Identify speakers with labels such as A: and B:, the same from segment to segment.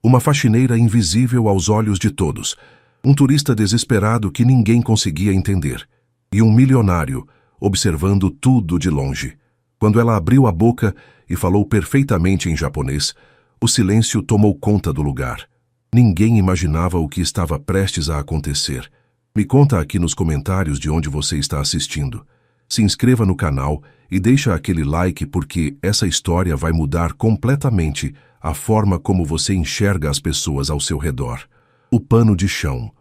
A: Uma faxineira invisível aos olhos de todos, um turista desesperado que ninguém conseguia entender, e um milionário observando tudo de longe. Quando ela abriu a boca e falou perfeitamente em japonês, o silêncio tomou conta do lugar. Ninguém imaginava o que estava prestes a acontecer. Me conta aqui nos comentários de onde você está assistindo. Se inscreva no canal e deixa aquele like porque essa história vai mudar completamente a forma como você enxerga as pessoas ao seu redor. O pano de chão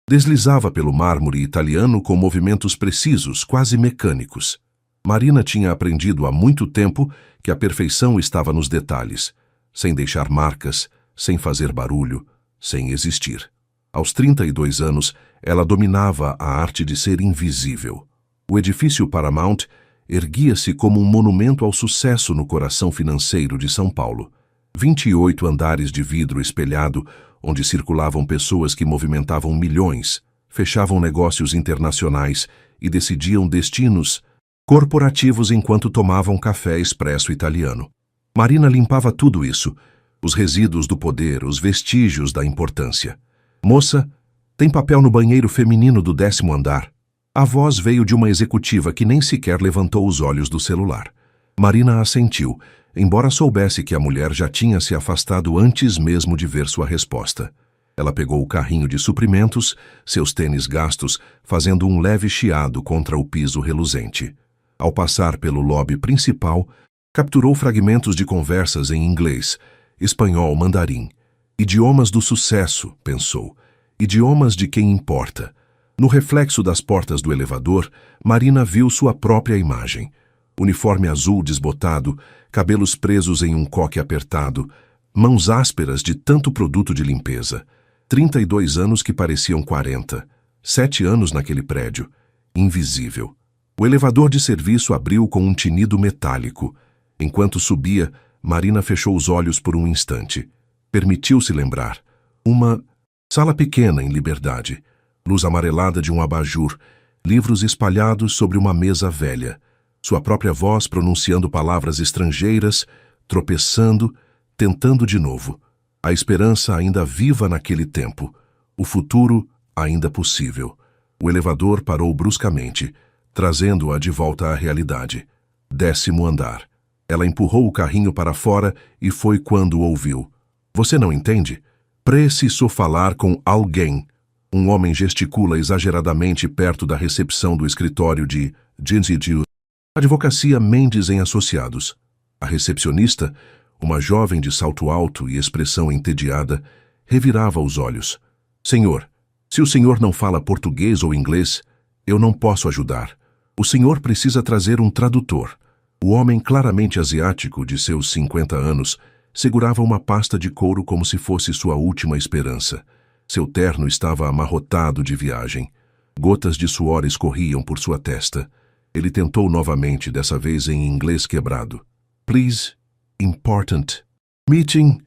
A: deslizava pelo mármore italiano com movimentos precisos, quase mecânicos. Marina tinha aprendido há muito tempo que a perfeição estava nos detalhes, sem deixar marcas, sem fazer barulho, sem existir. Aos 32 anos, ela dominava a arte de ser invisível. O edifício Paramount erguia-se como um monumento ao sucesso no coração financeiro de São Paulo. 28 andares de vidro espelhado, onde circulavam pessoas que movimentavam milhões, fechavam negócios internacionais e decidiam destinos corporativos enquanto tomavam café expresso italiano. Marina limpava tudo isso, os resíduos do poder, os vestígios da importância. Moça, tem papel no banheiro feminino do 10º andar. A voz veio de uma executiva que nem sequer levantou os olhos do celular. Marina assentiu, embora soubesse que a mulher já tinha se afastado antes mesmo de ver sua resposta. Ela pegou o carrinho de suprimentos, seus tênis gastos, fazendo um leve chiado contra o piso reluzente. Ao passar pelo lobby principal, capturou fragmentos de conversas em inglês, espanhol, mandarim. Idiomas do sucesso, pensou. Idiomas de quem importa. No reflexo das portas do elevador, Marina viu sua própria imagem. Uniforme azul desbotado, cabelos presos em um coque apertado, mãos ásperas de tanto produto de limpeza. 32 anos que pareciam 40. 7 anos naquele prédio. Invisível. O elevador de serviço abriu com um tinido metálico. Enquanto subia, Marina fechou os olhos por um instante. Permitiu-se lembrar. Uma sala pequena em Liberdade. Luz amarelada de um abajur. Livros espalhados sobre uma mesa velha. Sua própria voz pronunciando palavras estrangeiras, tropeçando, tentando de novo. A esperança ainda viva naquele tempo. O futuro ainda possível. O elevador parou bruscamente, trazendo-a de volta à realidade. 10º andar. Ela empurrou o carrinho para fora e foi quando ouviu. Você não entende? Preciso falar com alguém. Um homem gesticula exageradamente perto da recepção do escritório de Ginzy Advocacia Mendes em Associados. A recepcionista, uma jovem de salto alto e expressão entediada, revirava os olhos. Senhor, se o senhor não fala português ou inglês, eu não posso ajudar. O senhor precisa trazer um tradutor. O homem claramente asiático, de seus 50 anos, segurava uma pasta de couro como se fosse sua última esperança. Seu terno estava amarrotado de viagem. Gotas de suor escorriam por sua testa. Ele tentou novamente, dessa vez em inglês quebrado. Please, important. Meeting,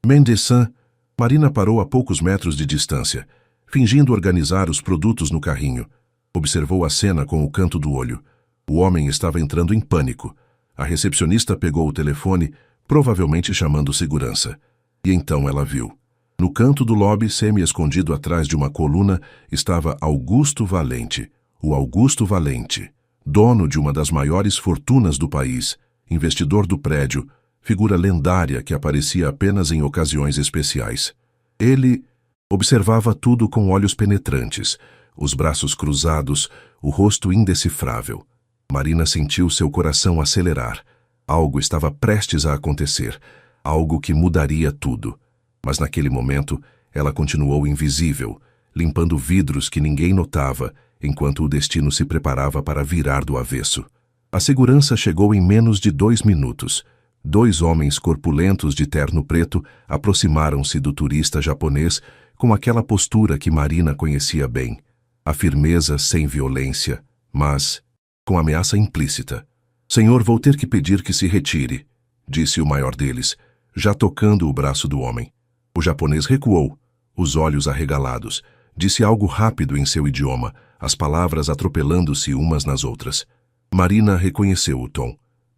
A: Mendes-san. Marina parou a poucos metros de distância, fingindo organizar os produtos no carrinho. Observou a cena com o canto do olho. O homem estava entrando em pânico. A recepcionista pegou o telefone, provavelmente chamando segurança. E então ela viu. No canto do lobby, semi-escondido atrás de uma coluna, estava Augusto Valente. O Augusto Valente, dono de uma das maiores fortunas do país, investidor do prédio, figura lendária que aparecia apenas em ocasiões especiais. Ele observava tudo com olhos penetrantes, os braços cruzados, o rosto indecifrável. Marina sentiu seu coração acelerar. Algo estava prestes a acontecer, algo que mudaria tudo. Mas naquele momento, ela continuou invisível, limpando vidros que ninguém notava, enquanto o destino se preparava para virar do avesso. A segurança chegou em menos de 2 minutos. 2 homens corpulentos de terno preto aproximaram-se do turista japonês com aquela postura que Marina conhecia bem. A firmeza sem violência, mas com ameaça implícita. Senhor, vou ter que pedir que se retire, disse o maior deles, já tocando o braço do homem. O japonês recuou, os olhos arregalados. Disse algo rápido em seu idioma, as palavras atropelando-se umas nas outras. Marina reconheceu o tom.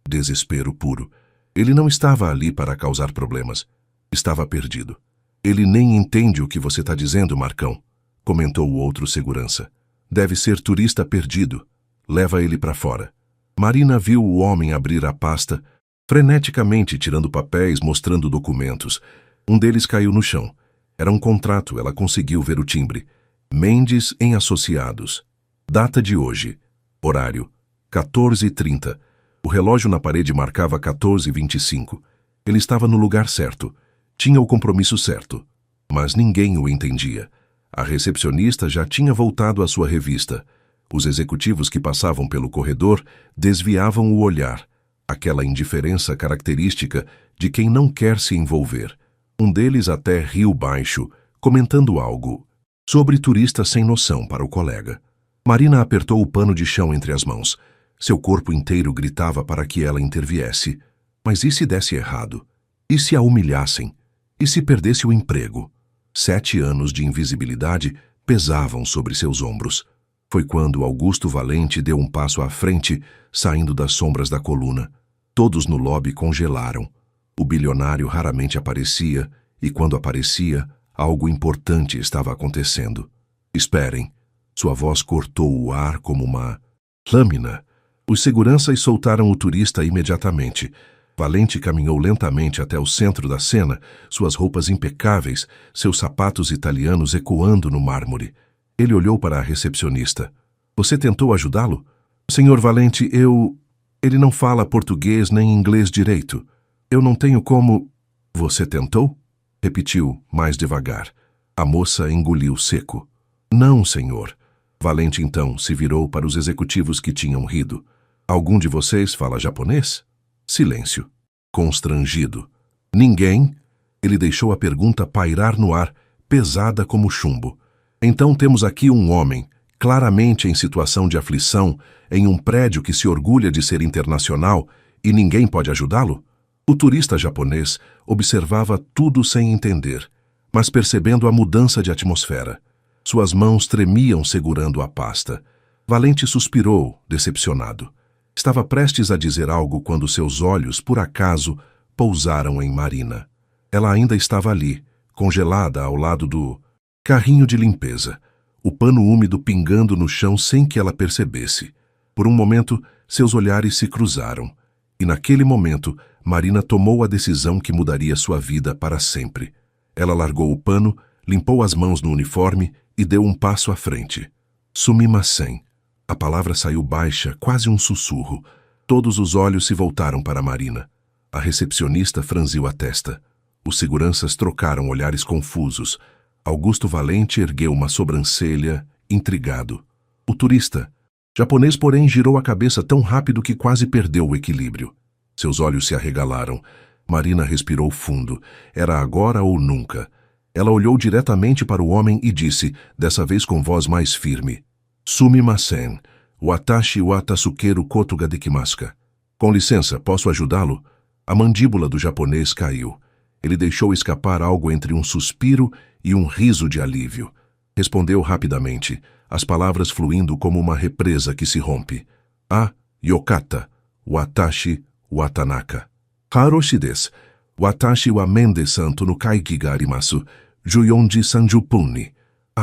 A: Desespero puro. Ele não estava ali para causar problemas. Estava perdido. Ele nem entende o que você está dizendo, Marcão, comentou o outro segurança. Deve ser turista perdido. Leva ele para fora. Marina viu o homem abrir a pasta, freneticamente tirando papéis, mostrando documentos. Um deles caiu no chão. Era um contrato, ela conseguiu ver o timbre. Mendes em Associados. Data de hoje. Horário: 14h30. O relógio na parede marcava 14h25. Ele estava no lugar certo. Tinha o compromisso certo. Mas ninguém o entendia. A recepcionista já tinha voltado à sua revista. Os executivos que passavam pelo corredor desviavam o olhar. Aquela indiferença característica de quem não quer se envolver. Um deles até riu baixo, comentando algo sobre turista sem noção para o colega. Marina apertou o pano de chão entre as mãos. Seu corpo inteiro gritava para que ela interviesse. Mas e se desse errado? E se a humilhassem? E se perdesse o emprego? 7 anos de invisibilidade pesavam sobre seus ombros. Foi quando Augusto Valente deu um passo à frente, saindo das sombras da coluna. Todos no lobby congelaram. O bilionário raramente aparecia, e quando aparecia, algo importante estava acontecendo. Esperem. Sua voz cortou o ar como uma lâmina. Os seguranças soltaram o turista imediatamente. Valente caminhou lentamente até o centro da cena, suas roupas impecáveis, seus sapatos italianos ecoando no mármore. Ele olhou para a recepcionista. Você tentou ajudá-lo? Senhor Valente, Ele não fala português nem inglês direito. Eu não tenho como... Você tentou? Repetiu, mais devagar. A moça engoliu seco. Não, senhor. Valente então se virou para os executivos que tinham rido. Algum de vocês fala japonês? Silêncio. Constrangido. Ninguém? Ele deixou a pergunta pairar no ar, pesada como chumbo. Então temos aqui um homem, claramente em situação de aflição, em um prédio que se orgulha de ser internacional, e ninguém pode ajudá-lo? O turista japonês observava tudo sem entender, mas percebendo a mudança de atmosfera. Suas mãos tremiam segurando a pasta. Valente suspirou, decepcionado. Estava prestes a dizer algo quando seus olhos, por acaso, pousaram em Marina. Ela ainda estava ali, congelada ao lado do carrinho de limpeza, o pano úmido pingando no chão sem que ela percebesse. Por um momento, seus olhares se cruzaram. E naquele momento, Marina tomou a decisão que mudaria sua vida para sempre. Ela largou o pano, limpou as mãos no uniforme e deu um passo à frente. Sumimasen. A palavra saiu baixa, quase um sussurro. Todos os olhos se voltaram para Marina. A recepcionista franziu a testa. Os seguranças trocaram olhares confusos. Augusto Valente ergueu uma sobrancelha, intrigado. O turista, japonês, porém, girou a cabeça tão rápido que quase perdeu o equilíbrio. Seus olhos se arregalaram. Marina respirou fundo. Era agora ou nunca. Ela olhou diretamente para o homem e disse, dessa vez com voz mais firme: Sumimasen, watashi wa tasukeru koto ga dekimasu. Com licença, posso ajudá-lo? A mandíbula do japonês caiu. Ele deixou escapar algo entre um suspiro e um riso de alívio. Respondeu rapidamente, as palavras fluindo como uma represa que se rompe. Yokata, watashi wa Tanaka. Haroshi desu. Watashi wa Mendes-santo no kaigi ga arimasu. Juyonji Sanjupuni.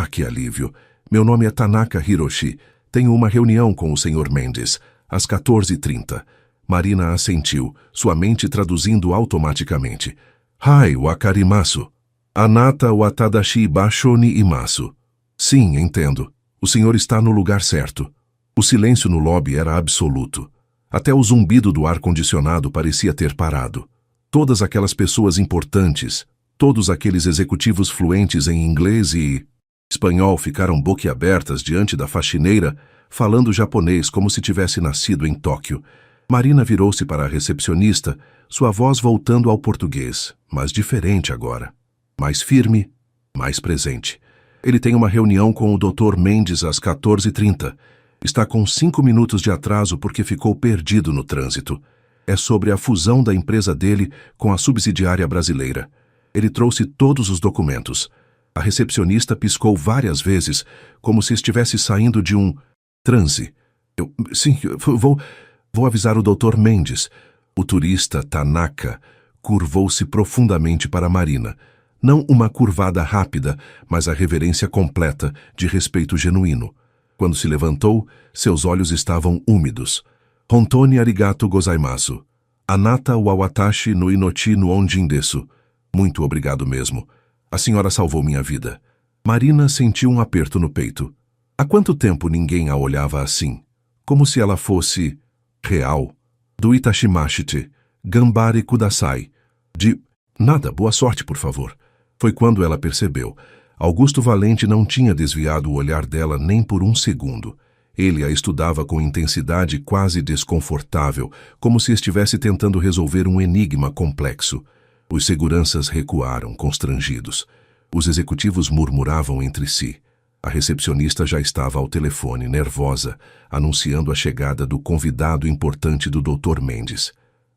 A: Que alívio. Meu nome é Tanaka Hiroshi. Tenho uma reunião com o Sr. Mendes, às 14h30. Marina assentiu, sua mente traduzindo automaticamente. Hai wakarimasu. Anata wa tadashi basho ni imasu. Sim, entendo. O senhor está no lugar certo. O silêncio no lobby era absoluto. Até o zumbido do ar-condicionado parecia ter parado. Todas aquelas pessoas importantes, todos aqueles executivos fluentes em inglês e espanhol ficaram boquiabertas diante da faxineira, falando japonês como se tivesse nascido em Tóquio. Marina virou-se para a recepcionista, sua voz voltando ao português, mas diferente agora. Mais firme, mais presente. Ele tem uma reunião com o Dr. Mendes às 14h30. Está com 5 minutos de atraso porque ficou perdido no trânsito. É sobre a fusão da empresa dele com a subsidiária brasileira. Ele trouxe todos os documentos. A recepcionista piscou várias vezes, como se estivesse saindo de um transe. Sim, vou avisar o Dr. Mendes. O turista Tanaka curvou-se profundamente para Marina. Não uma curvada rápida, mas a reverência completa, de respeito genuíno. Quando se levantou, seus olhos estavam úmidos. Hontoni arigato gozaimasu. Anata wa watashi no inoti no onjin desu. Muito obrigado mesmo. A senhora salvou minha vida. Marina sentiu um aperto no peito. Há quanto tempo ninguém a olhava assim? Como se ela fosse real. Do itashimashite. Gambare kudasai. De nada, boa sorte, por favor. Foi quando ela percebeu. Augusto Valente não tinha desviado o olhar dela nem por um segundo. Ele a estudava com intensidade quase desconfortável, como se estivesse tentando resolver um enigma complexo. Os seguranças recuaram, constrangidos. Os executivos murmuravam entre si. A recepcionista já estava ao telefone, nervosa, anunciando a chegada do convidado importante do Dr. Mendes.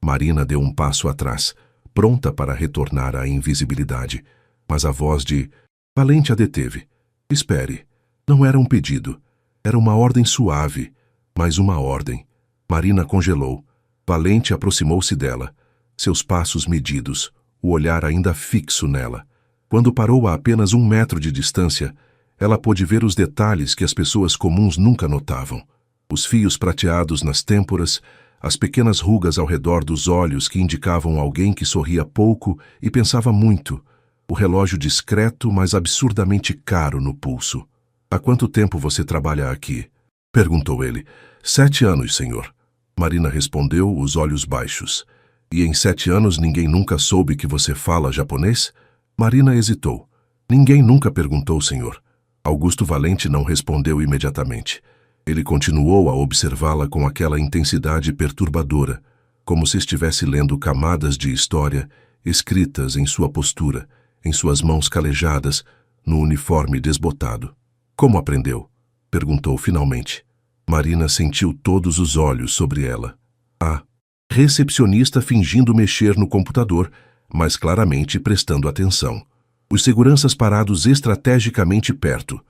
A: Marina deu um passo atrás, pronta para retornar à invisibilidade. Mas a voz de Valente a deteve. Espere. Não era um pedido. Era uma ordem suave, mas uma ordem. Marina congelou. Valente aproximou-se dela. Seus passos medidos, o olhar ainda fixo nela. Quando parou a apenas 1 metro de distância, ela pôde ver os detalhes que as pessoas comuns nunca notavam. Os fios prateados nas têmporas, as pequenas rugas ao redor dos olhos que indicavam alguém que sorria pouco e pensava muito. O relógio discreto, mas absurdamente caro no pulso. Há quanto tempo você trabalha aqui? Perguntou ele. 7 anos, senhor. Marina respondeu, os olhos baixos. E em 7 anos ninguém nunca soube que você fala japonês? Marina hesitou. Ninguém nunca perguntou, senhor. Augusto Valente não respondeu imediatamente. Ele continuou a observá-la com aquela intensidade perturbadora, como se estivesse lendo camadas de história escritas em sua postura, em suas mãos calejadas, no uniforme desbotado. Como aprendeu? Perguntou finalmente. Marina sentiu todos os olhos sobre ela. A recepcionista fingindo mexer no computador, mas claramente prestando atenção. Os seguranças parados estrategicamente perto.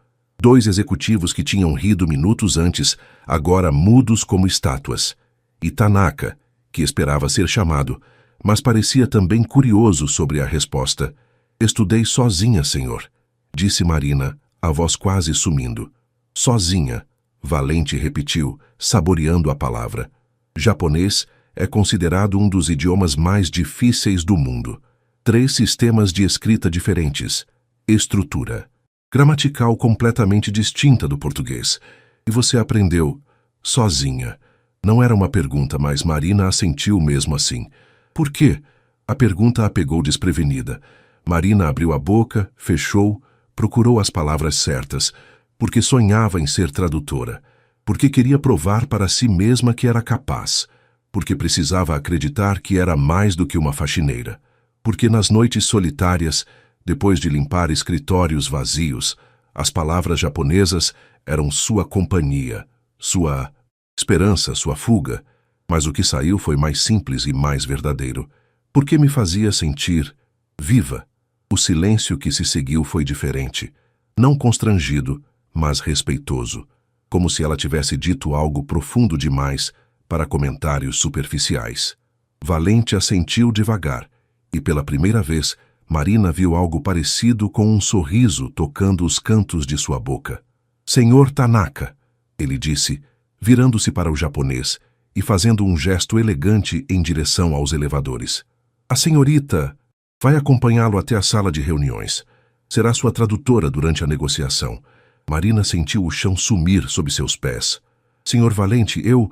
A: 2 executivos que tinham rido minutos antes, agora mudos como estátuas. E Tanaka, que esperava ser chamado, mas parecia também curioso sobre a resposta. Estudei sozinha, senhor, disse Marina, a voz quase sumindo. Sozinha, Valente repetiu, saboreando a palavra. Japonês é considerado um dos idiomas mais difíceis do mundo. 3 sistemas de escrita diferentes. Estrutura gramatical completamente distinta do português. E você aprendeu sozinha. Não era uma pergunta, mas Marina assentiu mesmo assim. Por quê? A pergunta a pegou desprevenida. Marina abriu a boca, fechou, procurou as palavras certas, porque sonhava em ser tradutora, porque queria provar para si mesma que era capaz, porque precisava acreditar que era mais do que uma faxineira, porque nas noites solitárias, depois de limpar escritórios vazios, as palavras japonesas eram sua companhia, sua esperança, sua fuga, mas o que saiu foi mais simples e mais verdadeiro, porque me fazia sentir viva. O silêncio que se seguiu foi diferente, não constrangido, mas respeitoso, como se ela tivesse dito algo profundo demais para comentários superficiais. Valente assentiu devagar, e pela primeira vez, Marina viu algo parecido com um sorriso tocando os cantos de sua boca. Senhor Tanaka, ele disse, virando-se para o japonês e fazendo um gesto elegante em direção aos elevadores. A senhorita vai acompanhá-lo até a sala de reuniões. Será sua tradutora durante a negociação. Marina sentiu o chão sumir sob seus pés. Senhor Valente, eu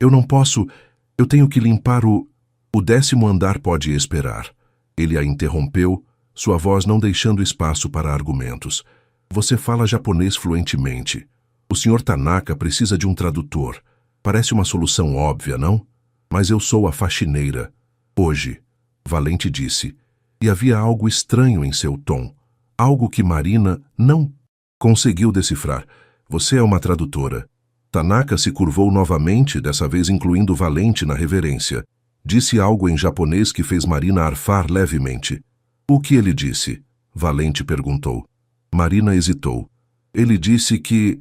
A: não posso... Eu tenho que limpar o 10º andar pode esperar. Ele a interrompeu, sua voz não deixando espaço para argumentos. Você fala japonês fluentemente. O senhor Tanaka precisa de um tradutor. Parece uma solução óbvia, não? Mas eu sou a faxineira. Hoje, Valente disse. E havia algo estranho em seu tom. Algo que Marina não conseguiu decifrar. Você é uma tradutora. Tanaka se curvou novamente, dessa vez incluindo Valente na reverência. Disse algo em japonês que fez Marina arfar levemente. O que ele disse? Valente perguntou. Marina hesitou. Ele disse que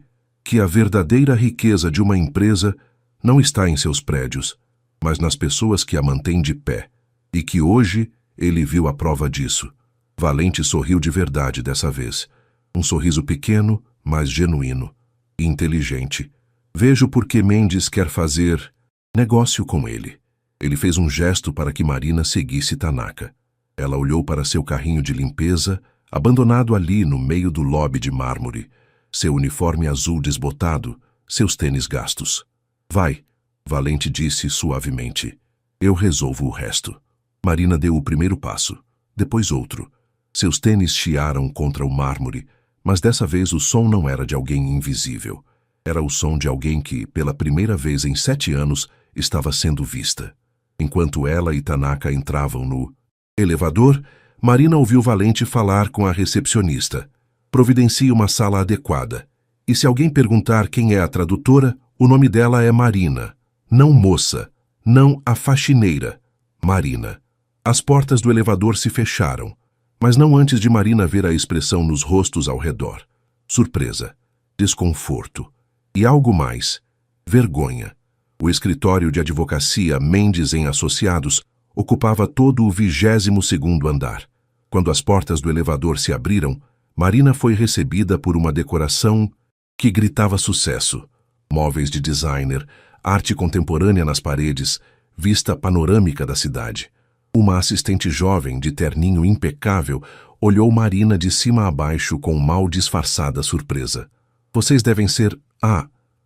A: a verdadeira riqueza de uma empresa não está em seus prédios, mas nas pessoas que a mantêm de pé. E que hoje ele viu a prova disso. Valente sorriu de verdade dessa vez. Um sorriso pequeno, mas genuíno. E inteligente. Vejo por que Mendes quer fazer negócio com ele. Ele fez um gesto para que Marina seguisse Tanaka. Ela olhou para seu carrinho de limpeza, abandonado ali no meio do lobby de mármore. Seu uniforme azul desbotado, seus tênis gastos. Vai, Valente disse suavemente. Eu resolvo o resto. Marina deu o primeiro passo, depois outro. Seus tênis chiaram contra o mármore, mas dessa vez o som não era de alguém invisível. Era o som de alguém que, pela primeira vez em 7 anos, estava sendo vista. Enquanto ela e Tanaka entravam no elevador, Marina ouviu Valente falar com a recepcionista. Providencie uma sala adequada. E se alguém perguntar quem é a tradutora, o nome dela é Marina. Não moça, não a faxineira. Marina. As portas do elevador se fecharam, mas não antes de Marina ver a expressão nos rostos ao redor. Surpresa, desconforto e algo mais, vergonha. O escritório de advocacia Mendes em Associados ocupava todo o 22º andar. Quando as portas do elevador se abriram, Marina foi recebida por uma decoração que gritava sucesso. Móveis de designer, arte contemporânea nas paredes, vista panorâmica da cidade. Uma assistente jovem, de terninho impecável, olhou Marina de cima a baixo com mal disfarçada surpresa. Vocês devem ser...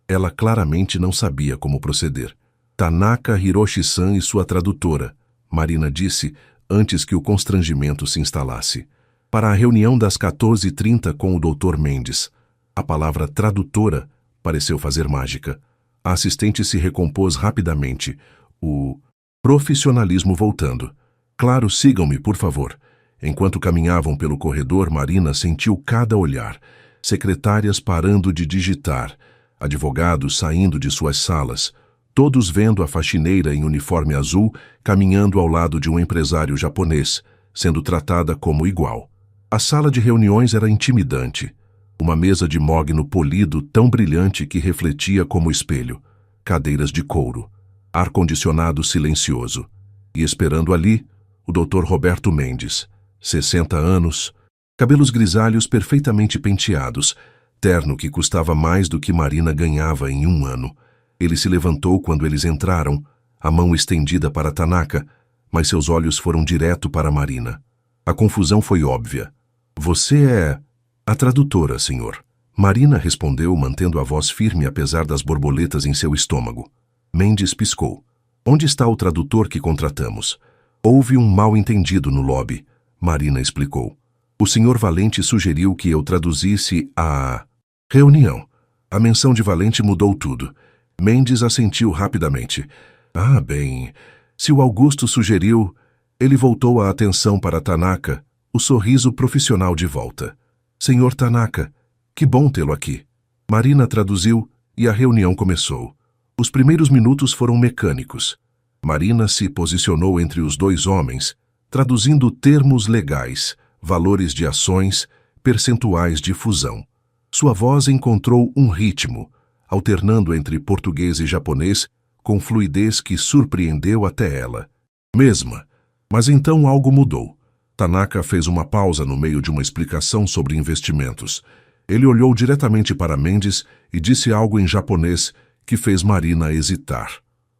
A: Ela claramente não sabia como proceder. Tanaka Hiroshi-san e sua tradutora, Marina disse antes que o constrangimento se instalasse. Para a reunião das 14h30 com o Dr. Mendes. A palavra tradutora pareceu fazer mágica. A assistente se recompôs rapidamente, o profissionalismo voltando. Claro, sigam-me, por favor. Enquanto caminhavam pelo corredor, Marina sentiu cada olhar. Secretárias parando de digitar, advogados saindo de suas salas, todos vendo a faxineira em uniforme azul caminhando ao lado de um empresário japonês, sendo tratada como igual. A sala de reuniões era intimidante. Uma mesa de mogno polido tão brilhante que refletia como espelho. Cadeiras de couro. Ar-condicionado silencioso. E esperando ali, o Dr. Roberto Mendes, 60 anos, cabelos grisalhos perfeitamente penteados, terno que custava mais do que Marina ganhava em 1 ano. Ele se levantou quando eles entraram, a mão estendida para Tanaka, mas seus olhos foram direto para Marina. A confusão foi óbvia. Você é a tradutora, senhor. Marina respondeu, mantendo a voz firme apesar das borboletas em seu estômago. Mendes piscou. Onde está o tradutor que contratamos? Houve um mal-entendido no lobby, Marina explicou. O senhor Valente sugeriu que eu traduzisse a reunião. A menção de Valente mudou tudo. Mendes assentiu rapidamente. Bem, se o Augusto sugeriu... Ele voltou a atenção para Tanaka, o sorriso profissional de volta. Senhor Tanaka, que bom tê-lo aqui. Marina traduziu e a reunião começou. Os primeiros minutos foram mecânicos. Marina se posicionou entre os 2 homens, traduzindo termos legais, valores de ações, percentuais de fusão. Sua voz encontrou um ritmo, alternando entre português e japonês, com fluidez que surpreendeu até ela. Mesma. Mas então algo mudou. Tanaka fez uma pausa no meio de uma explicação sobre investimentos. Ele olhou diretamente para Mendes e disse algo em japonês que fez Marina hesitar.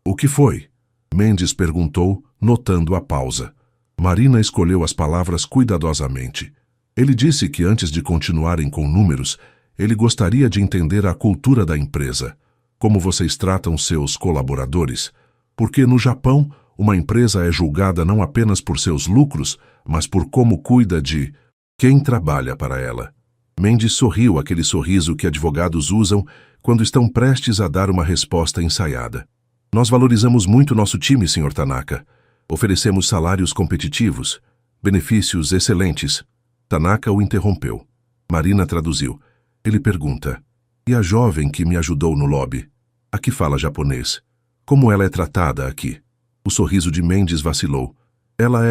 A: O que foi? Mendes perguntou, notando a pausa. Marina escolheu as palavras cuidadosamente. Ele disse que antes de continuarem com números, ele gostaria de entender a cultura da empresa. Como vocês tratam seus colaboradores? Porque no Japão, uma empresa é julgada não apenas por seus lucros, mas por como cuida de quem trabalha para ela. Mendes sorriu aquele sorriso que advogados usam quando estão prestes a dar uma resposta ensaiada. Nós valorizamos muito nosso time, Sr. Tanaka. Oferecemos salários competitivos, benefícios excelentes. Tanaka o interrompeu. Marina traduziu. Ele pergunta, e a jovem que me ajudou no lobby? A que fala japonês? Como ela é tratada aqui? O sorriso de Mendes vacilou. Ela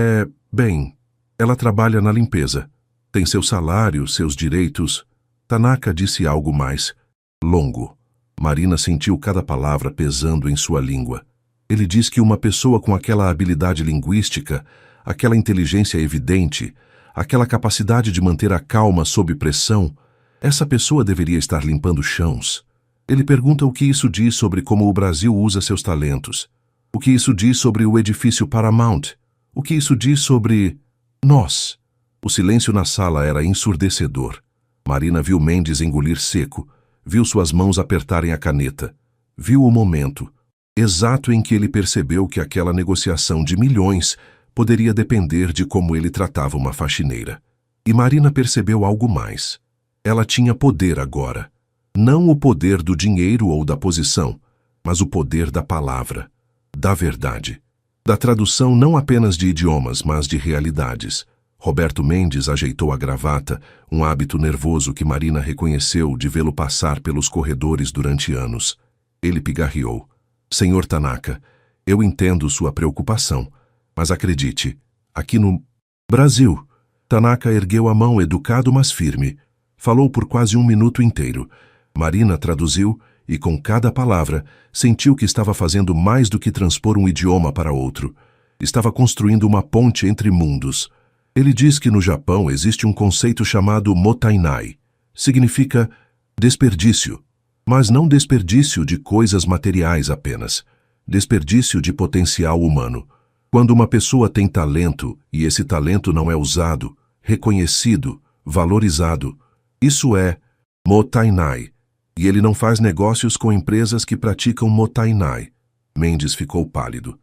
A: ela trabalha na limpeza. Tem seu salário, seus direitos. Tanaka disse algo mais longo. Marina sentiu cada palavra pesando em sua língua. Ele diz que uma pessoa com aquela habilidade linguística, aquela inteligência evidente, aquela capacidade de manter a calma sob pressão, essa pessoa deveria estar limpando chãos. Ele pergunta o que isso diz sobre como o Brasil usa seus talentos. O que isso diz sobre o edifício Paramount? O que isso diz sobre nós? O silêncio na sala era ensurdecedor. Marina viu Mendes engolir seco, viu suas mãos apertarem a caneta, viu o momento exato em que ele percebeu que aquela negociação de milhões poderia depender de como ele tratava uma faxineira. E Marina percebeu algo mais. Ela tinha poder agora. Não o poder do dinheiro ou da posição, mas o poder da palavra, da verdade, da tradução não apenas de idiomas, mas de realidades. Roberto Mendes ajeitou a gravata, um hábito nervoso que Marina reconheceu de vê-lo passar pelos corredores durante anos. Ele pigarreou. Senhor Tanaka, eu entendo sua preocupação, mas acredite, aqui no Brasil. Tanaka ergueu a mão educado, mas firme. Falou por quase 1 minuto inteiro. Marina traduziu e, com cada palavra, sentiu que estava fazendo mais do que transpor um idioma para outro. Estava construindo uma ponte entre mundos. Ele diz que no Japão existe um conceito chamado mottainai. Significa desperdício, mas não desperdício de coisas materiais apenas. Desperdício de potencial humano. Quando uma pessoa tem talento e esse talento não é usado, reconhecido, valorizado, isso é mottainai. E ele não faz negócios com empresas que praticam mottainai. Mendes ficou pálido.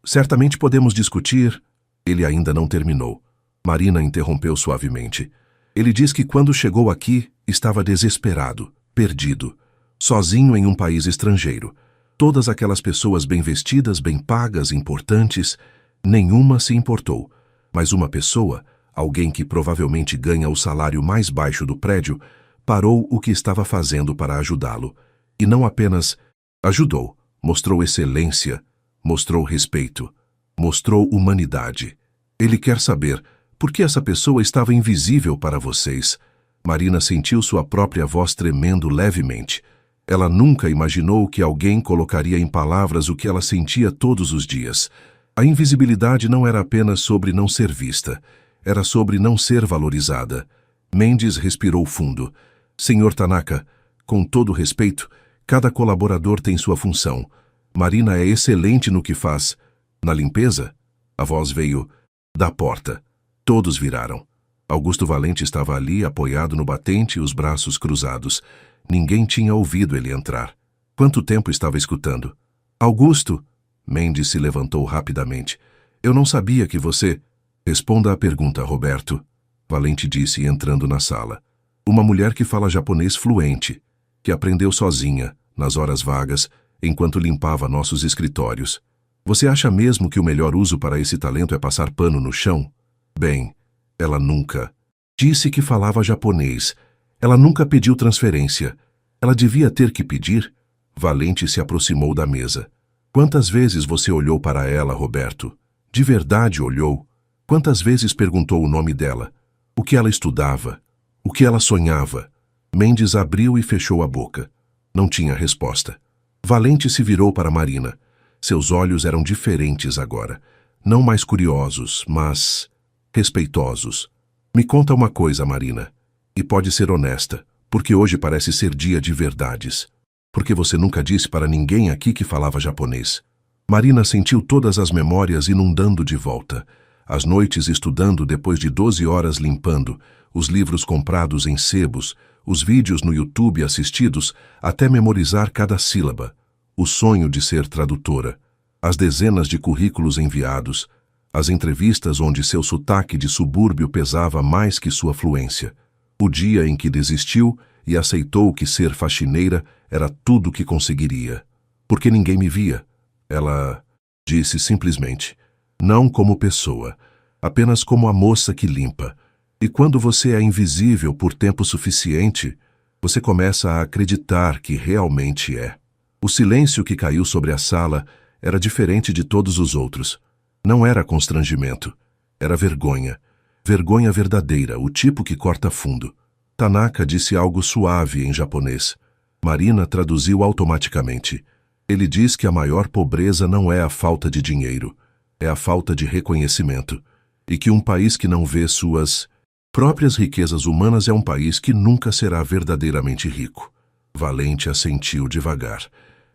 A: Certamente podemos discutir. Ele ainda não terminou. Marina interrompeu suavemente. Ele diz que quando chegou aqui, estava desesperado, perdido, sozinho em um país estrangeiro. Todas aquelas pessoas bem vestidas, bem pagas, importantes, nenhuma se importou. Mas uma pessoa, alguém que provavelmente ganha o salário mais baixo do prédio, parou o que estava fazendo para ajudá-lo. E não apenas ajudou, mostrou excelência, mostrou respeito, mostrou humanidade. Ele quer saber por que essa pessoa estava invisível para vocês. Marina sentiu sua própria voz tremendo levemente. Ela nunca imaginou que alguém colocaria em palavras o que ela sentia todos os dias. A invisibilidade não era apenas sobre não ser vista, era sobre não ser valorizada. Mendes respirou fundo. Senhor Tanaka, com todo respeito, cada colaborador tem sua função. Marina é excelente no que faz. Na limpeza? A voz veio da porta. Todos viraram. Augusto Valente estava ali, apoiado no batente e os braços cruzados. Ninguém tinha ouvido ele entrar. Quanto tempo estava escutando? Augusto! Mendes se levantou rapidamente. Eu não sabia que você... Responda à pergunta, Roberto. Valente disse, entrando na sala. Uma mulher que fala japonês fluente, que aprendeu sozinha, nas horas vagas, enquanto limpava nossos escritórios. Você acha mesmo que o melhor uso para esse talento é passar pano no chão? Bem, ela nunca disse que falava japonês. Ela nunca pediu transferência. Ela devia ter que pedir? Valente se aproximou da mesa. Quantas vezes você olhou para ela, Roberto? De verdade olhou? Quantas vezes perguntou o nome dela? O que ela estudava? O que ela sonhava? Mendes abriu e fechou a boca. Não tinha resposta. Valente se virou para Marina. Seus olhos eram diferentes agora. Não mais curiosos, mas respeitosos. Me conta uma coisa, Marina. E pode ser honesta, porque hoje parece ser dia de verdades. Porque você nunca disse para ninguém aqui que falava japonês. Marina sentiu todas as memórias inundando de volta. As noites estudando depois de 12 horas limpando, os livros comprados em sebos, os vídeos no YouTube assistidos até memorizar cada sílaba. O sonho de ser tradutora. As dezenas de currículos enviados. As entrevistas onde seu sotaque de subúrbio pesava mais que sua fluência. O dia em que desistiu e aceitou que ser faxineira era tudo o que conseguiria. Porque ninguém me via. Ela disse simplesmente, não como pessoa, apenas como a moça que limpa. E quando você é invisível por tempo suficiente, você começa a acreditar que realmente é. O silêncio que caiu sobre a sala era diferente de todos os outros. Não era constrangimento, era vergonha. Vergonha verdadeira, o tipo que corta fundo. Tanaka disse algo suave em japonês. Marina traduziu automaticamente. Ele diz que a maior pobreza não é a falta de dinheiro, é a falta de reconhecimento. e que um país que não vê suas próprias riquezas humanas é um país que nunca será verdadeiramente rico. Valente assentiu devagar.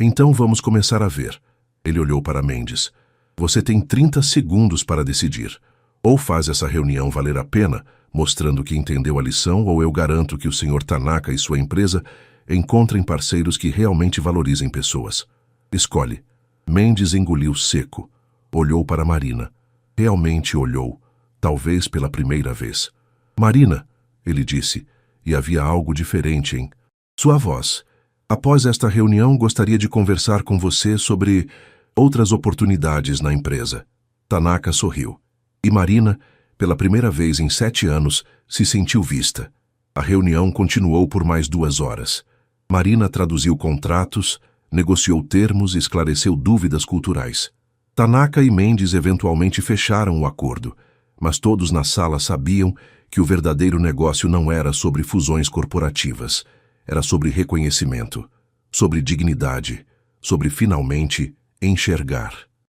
A: Então vamos começar a ver. Ele olhou para Mendes. Você tem 30 segundos para decidir. Ou faz essa reunião valer a pena, mostrando que entendeu a lição, ou eu garanto que o Sr. Tanaka e sua empresa encontrem parceiros que realmente valorizem pessoas. Escolhe. Mendes engoliu seco. Olhou para Marina. Realmente olhou, talvez pela primeira vez. Marina, ele disse, e havia algo diferente em sua voz. Após esta reunião, gostaria de conversar com você sobre outras oportunidades na empresa. Tanaka sorriu. E Marina, pela primeira vez em 7 anos, se sentiu vista. A reunião continuou por mais 2 horas. Marina traduziu contratos, negociou termos e esclareceu dúvidas culturais. Tanaka e Mendes eventualmente fecharam o acordo, mas todos na sala sabiam que o verdadeiro negócio não era sobre fusões corporativas. Era sobre reconhecimento, sobre dignidade, sobre finalmente enxergar.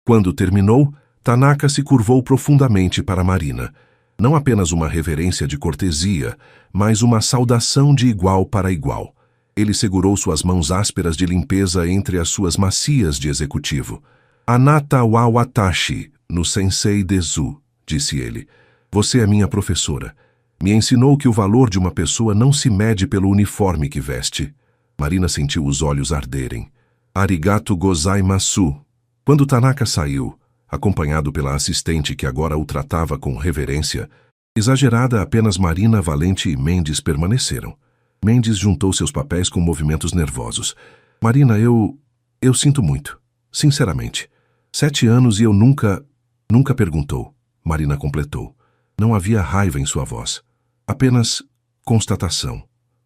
A: Quando terminou, Tanaka se curvou profundamente para Marina. Não apenas uma reverência de cortesia, mas uma saudação de igual para igual. Ele segurou suas mãos ásperas de limpeza entre as suas macias de executivo. Anata wa watashi, no Sensei Dezu, disse ele. Você é minha professora. Me ensinou que o valor de uma pessoa não se mede pelo uniforme que veste. Marina sentiu os olhos arderem. Arigato gozaimasu. Quando Tanaka saiu, acompanhado pela assistente que agora o tratava com reverência, exagerada, apenas Marina, Valente e Mendes permaneceram. Mendes juntou seus papéis com movimentos nervosos. Marina, eu sinto muito. Sinceramente. 7 anos e eu nunca perguntou. Marina completou. Não havia raiva em sua voz. Apenas constatação.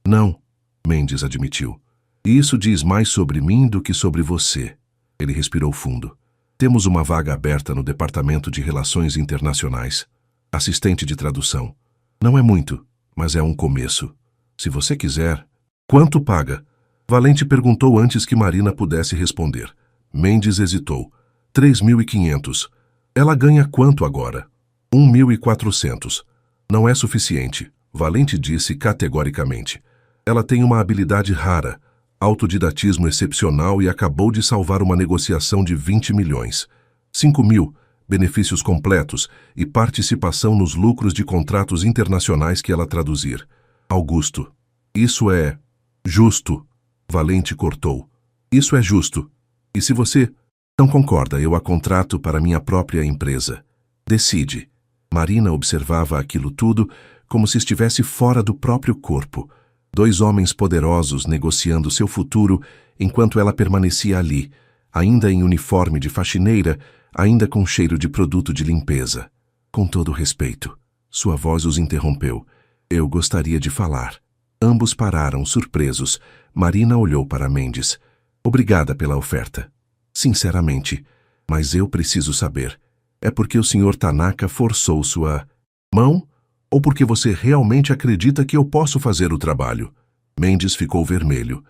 A: Não, Mendes admitiu. E isso diz mais sobre mim do que sobre você. Ele respirou fundo. Temos uma vaga aberta no Departamento de Relações Internacionais. Assistente de tradução. Não é muito, mas é um começo. Se você quiser... Quanto paga? Valente perguntou antes que Marina pudesse responder. Mendes hesitou. 3.500. Ela ganha quanto agora? 1.400. Não é suficiente, Valente disse categoricamente. Ela tem uma habilidade rara, autodidatismo excepcional e acabou de salvar uma negociação de 20 milhões. 5.000, benefícios completos e participação nos lucros de contratos internacionais que ela traduzir. Augusto. Isso é justo. Valente cortou. Isso é justo. E se você não concorda, eu a contrato para minha própria empresa. Decide. Marina observava aquilo tudo como se estivesse fora do próprio corpo. 2 homens poderosos negociando seu futuro enquanto ela permanecia ali, ainda em uniforme de faxineira, ainda com cheiro de produto de limpeza. Com todo respeito. Sua voz os interrompeu. Eu gostaria de falar. Ambos pararam, surpresos. Marina olhou para Mendes. Obrigada pela oferta. Sinceramente, mas eu preciso saber. É porque o Sr. Tanaka forçou sua mão? Ou porque você realmente acredita que eu posso fazer o trabalho? Mendes ficou vermelho.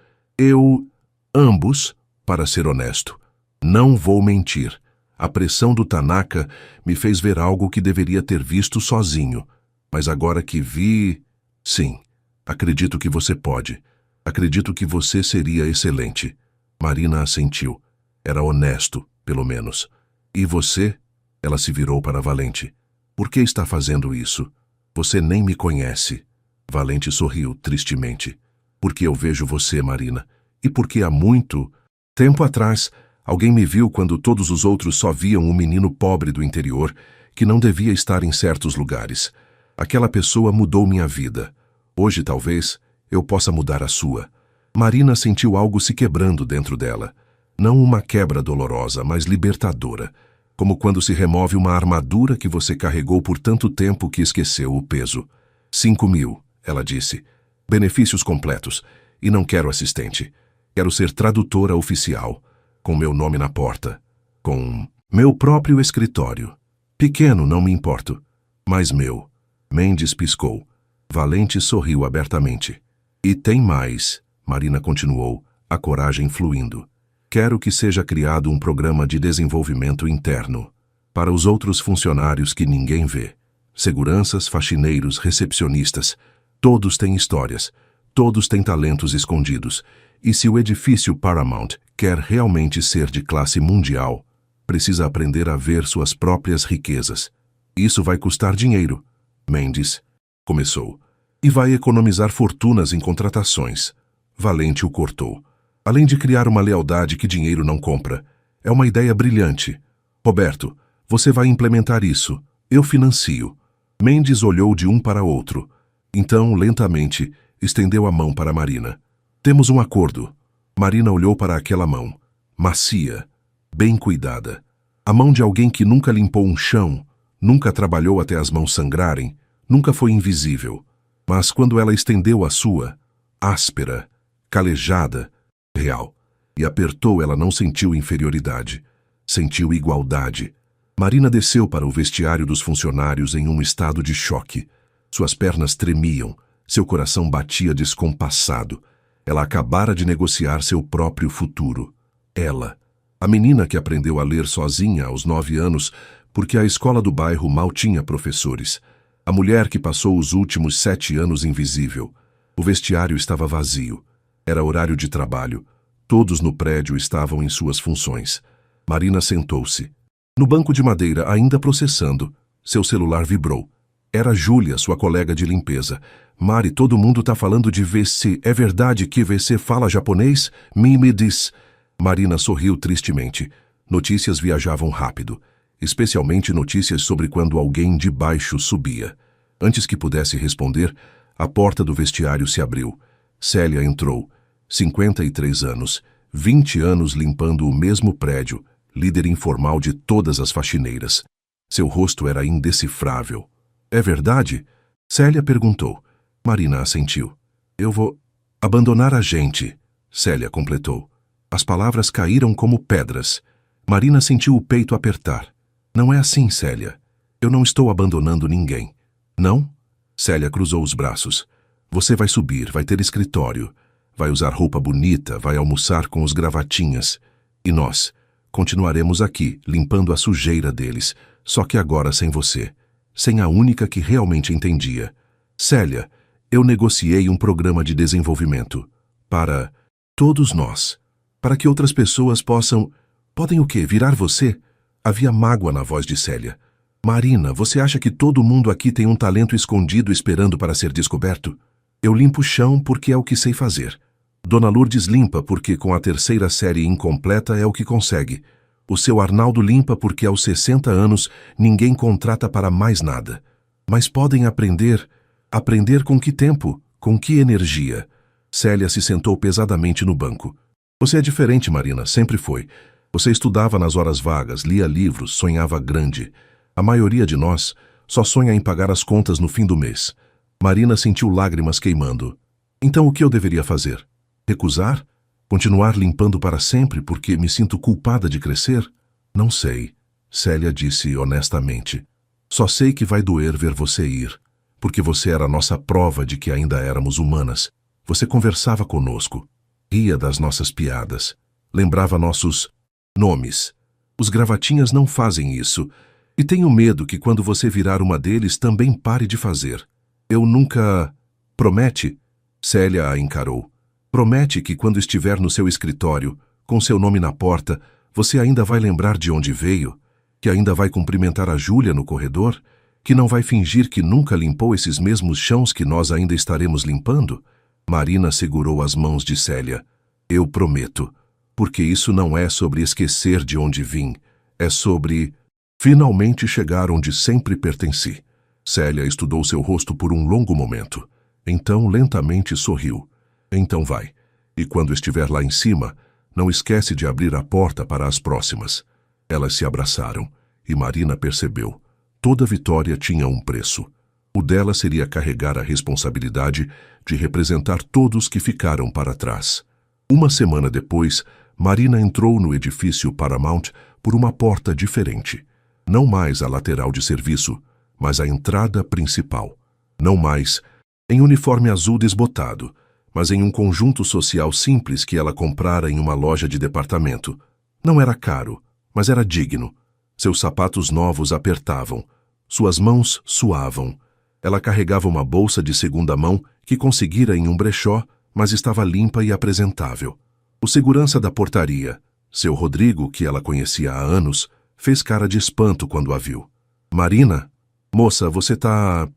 A: Ambos, para ser honesto. Não vou mentir. A pressão do Tanaka me fez ver algo que deveria ter visto sozinho. Mas agora que vi... Sim, acredito que você pode. Acredito que você seria excelente. Marina assentiu. Era honesto, pelo menos. E você? Ela se virou para Valente. Por que está fazendo isso? Você nem me conhece. Valente sorriu tristemente. Porque eu vejo você, Marina. E porque há muito tempo atrás, alguém me viu quando todos os outros só viam um menino pobre do interior que não devia estar em certos lugares. Aquela pessoa mudou minha vida. Hoje, talvez, eu possa mudar a sua. Marina sentiu algo se quebrando dentro dela. Não uma quebra dolorosa, mas libertadora. Como quando se remove uma armadura que você carregou por tanto tempo que esqueceu o peso. 5.000, ela disse. Benefícios completos. E não quero assistente. Quero ser tradutora oficial. Com meu nome na porta. Com meu próprio escritório. Pequeno, não me importo. Mas meu. Mendes piscou. Valente sorriu abertamente. E tem mais, Marina continuou, a coragem fluindo. Quero que seja criado um programa de desenvolvimento interno, para os outros funcionários que ninguém vê. Seguranças, faxineiros, recepcionistas. Todos têm histórias. Todos têm talentos escondidos. E se o edifício Paramount quer realmente ser de classe mundial, precisa aprender a ver suas próprias riquezas. Isso vai custar dinheiro. Mendes começou. E vai economizar fortunas em contratações. Valente o cortou. Além de criar uma lealdade que dinheiro não compra. É uma ideia brilhante. Roberto, você vai implementar isso. Eu financio. Mendes olhou de um para outro. Então, lentamente, estendeu a mão para Marina. Temos um acordo. Marina olhou para aquela mão. Macia, bem cuidada. A mão de alguém que nunca limpou um chão, nunca trabalhou até as mãos sangrarem, nunca foi invisível. Mas quando ela estendeu a sua, áspera, calejada, real, e apertou, ela não sentiu inferioridade. Sentiu igualdade. Marina desceu para o vestiário dos funcionários em um estado de choque. Suas pernas tremiam, seu coração batia descompassado. Ela acabara de negociar seu próprio futuro. Ela, a menina que aprendeu a ler sozinha aos 9 anos, porque a escola do bairro mal tinha professores. A mulher que passou os últimos 7 anos invisível. O vestiário estava vazio. Era horário de trabalho. Todos no prédio estavam em suas funções. Marina sentou-se. No banco de madeira, ainda processando, seu celular vibrou. Era Júlia, sua colega de limpeza. Mari, todo mundo tá falando de VC. É verdade que VC fala japonês? Me diz. Marina sorriu tristemente. Notícias viajavam rápido. Especialmente notícias sobre quando alguém de baixo subia. Antes que pudesse responder, a porta do vestiário se abriu. Célia entrou. 53 anos. 20 anos limpando o mesmo prédio. Líder informal de todas as faxineiras. Seu rosto era indecifrável. É verdade? Célia perguntou. Marina assentiu. Eu vou abandonar a gente, Célia completou. As palavras caíram como pedras. Marina sentiu o peito apertar. Não é assim, Célia. Eu não estou abandonando ninguém. Não? Célia cruzou os braços. Você vai subir, vai ter escritório. Vai usar roupa bonita, vai almoçar com os gravatinhas. E nós continuaremos aqui, limpando a sujeira deles, só que agora sem você. Sem a única que realmente entendia. Célia, eu negociei um programa de desenvolvimento. Para todos nós. Para que outras pessoas podem o quê? Virar você? Havia mágoa na voz de Célia. Marina, você acha que todo mundo aqui tem um talento escondido esperando para ser descoberto? Eu limpo o chão porque é o que sei fazer. Dona Lourdes limpa porque com a 3ª série incompleta é o que consegue. O seu Arnaldo limpa porque aos 60 anos ninguém contrata para mais nada. Mas podem aprender. Aprender com que tempo? Com que energia? Célia se sentou pesadamente no banco. Você é diferente, Marina, sempre foi. Você estudava nas horas vagas, lia livros, sonhava grande. A maioria de nós só sonha em pagar as contas no fim do mês. Marina sentiu lágrimas queimando. Então o que eu deveria fazer? Recusar? Continuar limpando para sempre porque me sinto culpada de crescer? Não sei, Célia disse honestamente. Só sei que vai doer ver você ir, porque você era a nossa prova de que ainda éramos humanas. Você conversava conosco, ria das nossas piadas, lembrava nossos nomes. Os gravatinhas não fazem isso, e tenho medo que quando você virar uma deles também pare de fazer. Eu nunca... Promete? Célia a encarou. Promete que quando estiver no seu escritório, com seu nome na porta, você ainda vai lembrar de onde veio? Que ainda vai cumprimentar a Júlia no corredor? Que não vai fingir que nunca limpou esses mesmos chãos que nós ainda estaremos limpando? Marina segurou as mãos de Célia. Eu prometo. Porque isso não é sobre esquecer de onde vim. É sobre... Finalmente chegar onde sempre pertenci. Célia estudou seu rosto por um longo momento. Então lentamente sorriu. Então vai. E quando estiver lá em cima, não esquece de abrir a porta para as próximas. Elas se abraçaram, e Marina percebeu. Toda vitória tinha um preço. O dela seria carregar a responsabilidade de representar todos que ficaram para trás. Uma semana depois, Marina entrou no edifício Paramount por uma porta diferente. Não mais a lateral de serviço, mas a entrada principal. Não mais em uniforme azul desbotado, mas em um conjunto social simples que ela comprara em uma loja de departamento. Não era caro, mas era digno. Seus sapatos novos apertavam. Suas mãos suavam. Ela carregava uma bolsa de segunda mão que conseguira em um brechó, mas estava limpa e apresentável. O segurança da portaria, seu Rodrigo, que ela conhecia há anos, fez cara de espanto quando a viu. Marina? Moça, você tá...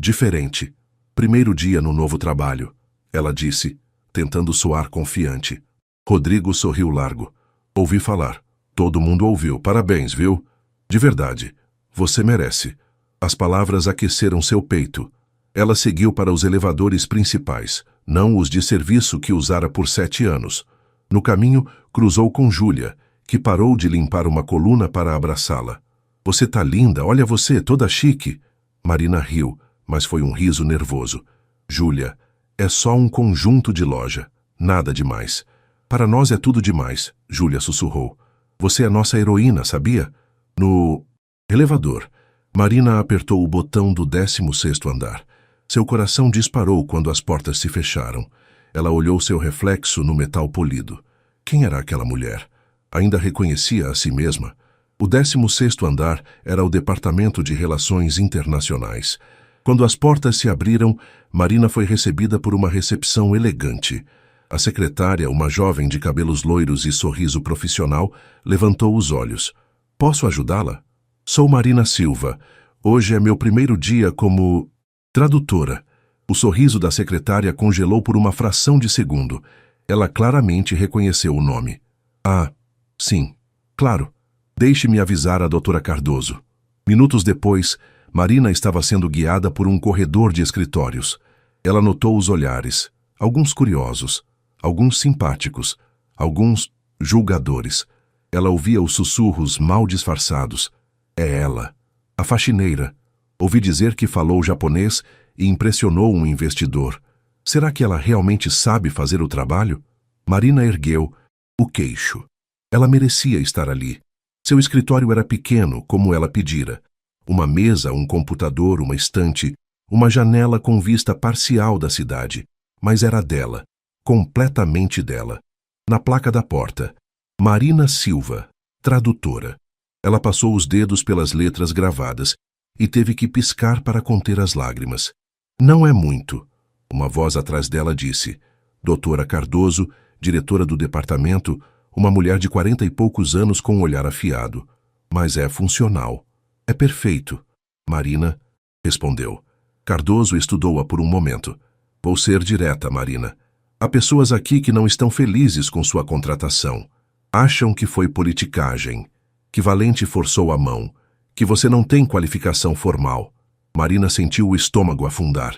A: diferente. Primeiro dia no novo trabalho, ela disse, tentando soar confiante. Rodrigo sorriu largo. Ouvi falar. Todo mundo ouviu. Parabéns, viu? De verdade. Você merece. As palavras aqueceram seu peito. Ela seguiu para os elevadores principais, não os de serviço que usara por 7 anos. No caminho, cruzou com Júlia, que parou de limpar uma coluna para abraçá-la. Você tá linda, olha você, toda chique. Marina riu, mas foi um riso nervoso. Júlia, é só um conjunto de loja, nada demais. Para nós é tudo demais, Júlia sussurrou. Você é nossa heroína, sabia? No elevador, Marina apertou o botão do 16º andar. Seu coração disparou quando as portas se fecharam. Ela olhou seu reflexo no metal polido. Quem era aquela mulher? Ainda reconhecia a si mesma. O 16º andar era o Departamento de Relações Internacionais. Quando as portas se abriram, Marina foi recebida por uma recepção elegante. A secretária, uma jovem de cabelos loiros e sorriso profissional, levantou os olhos. Posso ajudá-la? Sou Marina Silva. Hoje é meu primeiro dia como... tradutora. O sorriso da secretária congelou por uma fração de segundo. Ela claramente reconheceu o nome. Ah, sim, claro. Deixe-me avisar a doutora Cardoso. Minutos depois, Marina estava sendo guiada por um corredor de escritórios. Ela notou os olhares, alguns curiosos, alguns simpáticos, alguns julgadores. Ela ouvia os sussurros mal disfarçados. É ela, a faxineira. Ouvi dizer que falou japonês e impressionou um investidor. Será que ela realmente sabe fazer o trabalho? Marina ergueu o queixo. Ela merecia estar ali. Seu escritório era pequeno, como ela pedira. Uma mesa, um computador, uma estante, uma janela com vista parcial da cidade. Mas era dela, completamente dela. Na placa da porta, Marina Silva, tradutora. Ela passou os dedos pelas letras gravadas e teve que piscar para conter as lágrimas. Não é muito, uma voz atrás dela disse. Doutora Cardoso, diretora do departamento, uma mulher de 40 e poucos anos com um olhar afiado. Mas é funcional. É perfeito. Marina respondeu. Cardoso estudou-a por um momento. Vou ser direta, Marina. Há pessoas aqui que não estão felizes com sua contratação. Acham que foi politicagem, que Valente forçou a mão, que você não tem qualificação formal. Marina sentiu o estômago afundar.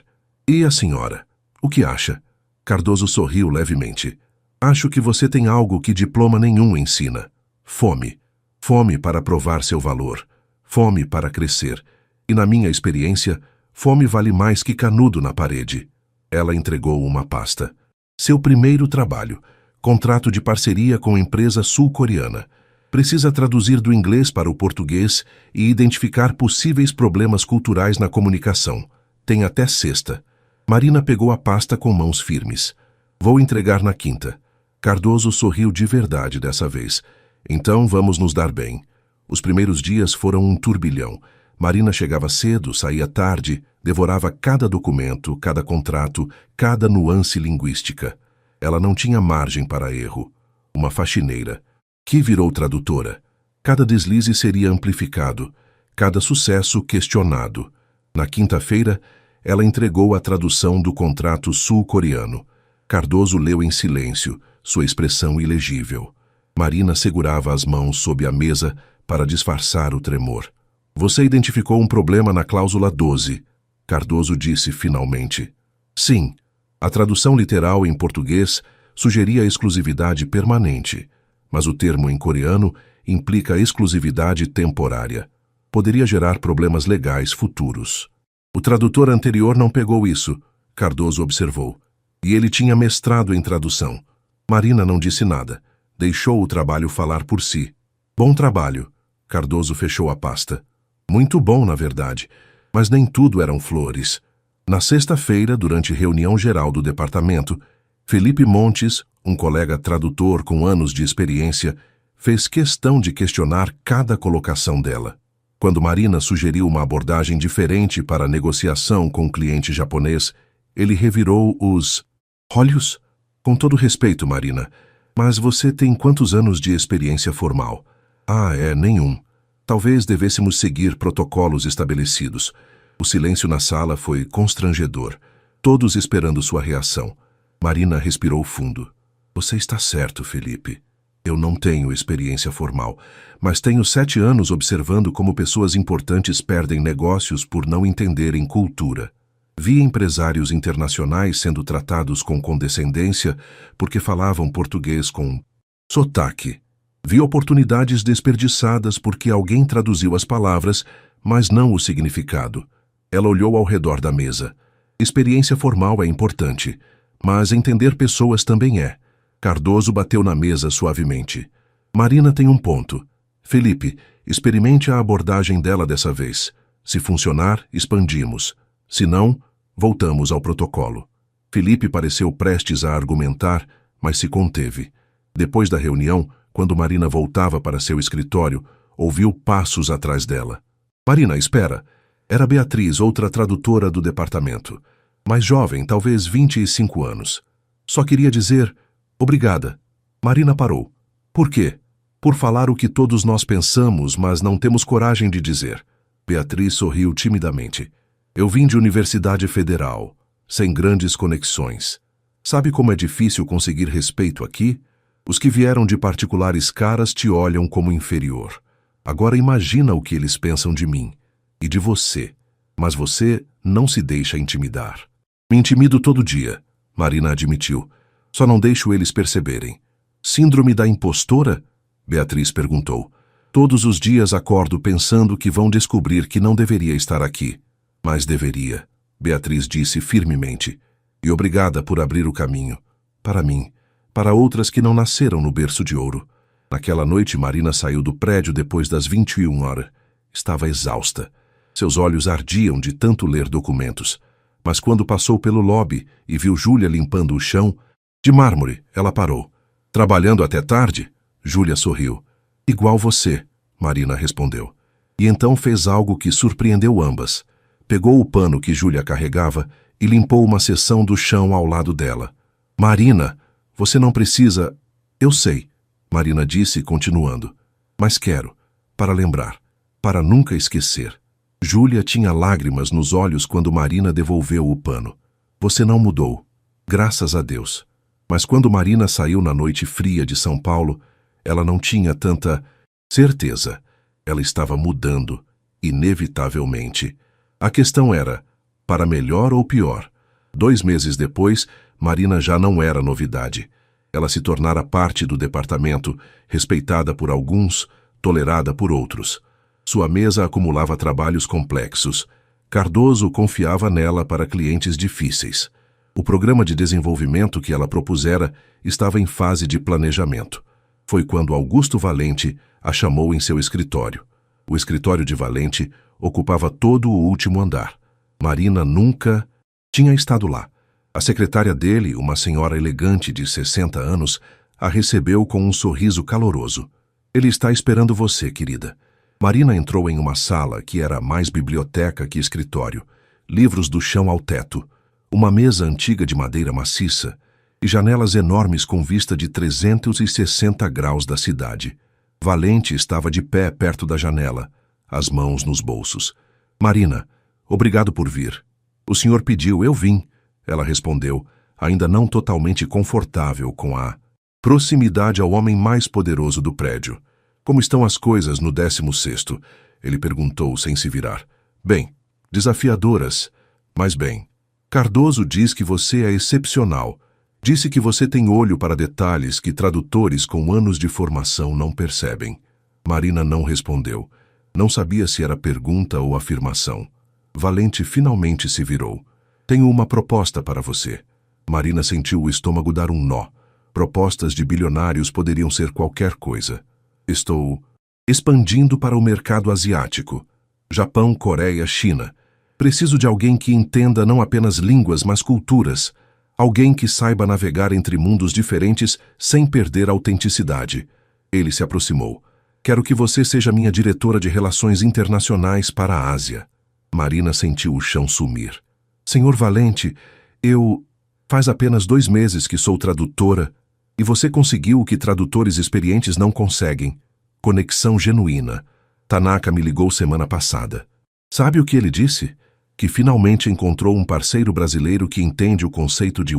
A: E a senhora? O que acha? Cardoso sorriu levemente. Acho que você tem algo que diploma nenhum ensina. Fome. Fome para provar seu valor. Fome para crescer. E na minha experiência, fome vale mais que canudo na parede. Ela entregou uma pasta. Seu primeiro trabalho. Contrato de parceria com empresa sul-coreana. Precisa traduzir do inglês para o português e identificar possíveis problemas culturais na comunicação. Tem até sexta. Marina pegou a pasta com mãos firmes. Vou entregar na quinta. Cardoso sorriu de verdade dessa vez. Então vamos nos dar bem. Os primeiros dias foram um turbilhão. Marina chegava cedo, saía tarde, devorava cada documento, cada contrato, cada nuance linguística. Ela não tinha margem para erro. Uma faxineira. Que virou tradutora. Cada deslize seria amplificado, cada sucesso questionado. Na quinta-feira, ela entregou a tradução do contrato sul-coreano. Cardoso leu em silêncio, sua expressão ilegível. Marina segurava as mãos sob a mesa para disfarçar o tremor. Você identificou um problema na cláusula 12, Cardoso disse finalmente. Sim, a tradução literal em português sugeria exclusividade permanente, mas o termo em coreano implica exclusividade temporária. Poderia gerar problemas legais futuros. O tradutor anterior não pegou isso, Cardoso observou. E ele tinha mestrado em tradução. Marina não disse nada. Deixou o trabalho falar por si. Bom trabalho. Cardoso fechou a pasta. Muito bom, na verdade. Mas nem tudo eram flores. Na sexta-feira, durante reunião geral do departamento, Felipe Montes, um colega tradutor com anos de experiência, fez questão de questionar cada colocação dela. Quando Marina sugeriu uma abordagem diferente para a negociação com o cliente japonês, ele revirou os olhos. Com todo respeito, Marina, mas você tem quantos anos de experiência formal? Nenhum. Talvez devêssemos seguir protocolos estabelecidos. O silêncio na sala foi constrangedor, todos esperando sua reação. Marina respirou fundo. Você está certo, Felipe. Eu não tenho experiência formal, mas tenho 7 anos observando como pessoas importantes perdem negócios por não entenderem cultura. Vi empresários internacionais sendo tratados com condescendência porque falavam português com sotaque. Vi oportunidades desperdiçadas porque alguém traduziu as palavras, mas não o significado. Ela olhou ao redor da mesa. Experiência formal é importante, mas entender pessoas também é. Cardoso bateu na mesa suavemente. Marina tem um ponto. Felipe, experimente a abordagem dela dessa vez. Se funcionar, expandimos. Se não, voltamos ao protocolo. Felipe pareceu prestes a argumentar, mas se conteve. Depois da reunião, quando Marina voltava para seu escritório, ouviu passos atrás dela. Marina, espera. Era Beatriz, outra tradutora do departamento. Mais jovem, talvez 25 anos. Só queria dizer... Obrigada. Marina parou. Por quê? Por falar o que todos nós pensamos, mas não temos coragem de dizer. Beatriz sorriu timidamente. Eu vim de Universidade Federal, sem grandes conexões. Sabe como é difícil conseguir respeito aqui? Os que vieram de particulares caras te olham como inferior. Agora imagina o que eles pensam de mim e de você. Mas você não se deixa intimidar. Me intimido todo dia, Marina admitiu. Só não deixo eles perceberem. Síndrome da impostora? Beatriz perguntou. Todos os dias acordo pensando que vão descobrir que não deveria estar aqui. Mas deveria, Beatriz disse firmemente. E obrigada por abrir o caminho. Para mim, para outras que não nasceram no berço de ouro. Naquela noite, Marina saiu do prédio depois das 21 horas. Estava exausta. Seus olhos ardiam de tanto ler documentos. Mas quando passou pelo lobby e viu Júlia limpando o chão, de mármore, ela parou. Trabalhando até tarde? Júlia sorriu. Igual você, Marina respondeu. E então fez algo que surpreendeu ambas. Pegou o pano que Júlia carregava e limpou uma seção do chão ao lado dela. Marina, você não precisa... Eu sei, Marina disse, continuando. Mas quero, para lembrar, para nunca esquecer. Júlia tinha lágrimas nos olhos quando Marina devolveu o pano. Você não mudou, graças a Deus. Mas quando Marina saiu na noite fria de São Paulo, ela não tinha tanta certeza. Ela estava mudando, inevitavelmente. A questão era, para melhor ou pior. 2 meses depois, Marina já não era novidade. Ela se tornara parte do departamento, respeitada por alguns, tolerada por outros. Sua mesa acumulava trabalhos complexos. Cardoso confiava nela para clientes difíceis. O programa de desenvolvimento que ela propusera estava em fase de planejamento. Foi quando Augusto Valente a chamou em seu escritório. O escritório de Valente ocupava todo o último andar. Marina nunca tinha estado lá. A secretária dele, uma senhora elegante de 60 anos, a recebeu com um sorriso caloroso. Ele está esperando você, querida. Marina entrou em uma sala que era mais biblioteca que escritório. Livros do chão ao teto. Uma mesa antiga de madeira maciça e janelas enormes com vista de 360 graus da cidade. Valente estava de pé perto da janela, as mãos nos bolsos. Marina, obrigado por vir. O senhor pediu, eu vim. Ela respondeu, ainda não totalmente confortável com a proximidade ao homem mais poderoso do prédio. Como estão as coisas no 16º? Ele perguntou sem se virar. Bem, desafiadoras, mas bem. Cardoso diz que você é excepcional. Disse que você tem olho para detalhes que tradutores com anos de formação não percebem. Marina não respondeu. Não sabia se era pergunta ou afirmação. Valente finalmente se virou. Tenho uma proposta para você. Marina sentiu o estômago dar um nó. Propostas de bilionários poderiam ser qualquer coisa. Estou expandindo para o mercado asiático. Japão, Coreia, China. Preciso de alguém que entenda não apenas línguas, mas culturas. Alguém que saiba navegar entre mundos diferentes sem perder a autenticidade. Ele se aproximou. Quero que você seja minha diretora de relações internacionais para a Ásia. Marina sentiu o chão sumir. Senhor Valente, faz apenas 2 meses que sou tradutora e você conseguiu o que tradutores experientes não conseguem. Conexão genuína. Tanaka me ligou semana passada. Sabe o que ele disse? Que finalmente encontrou um parceiro brasileiro que entende o conceito de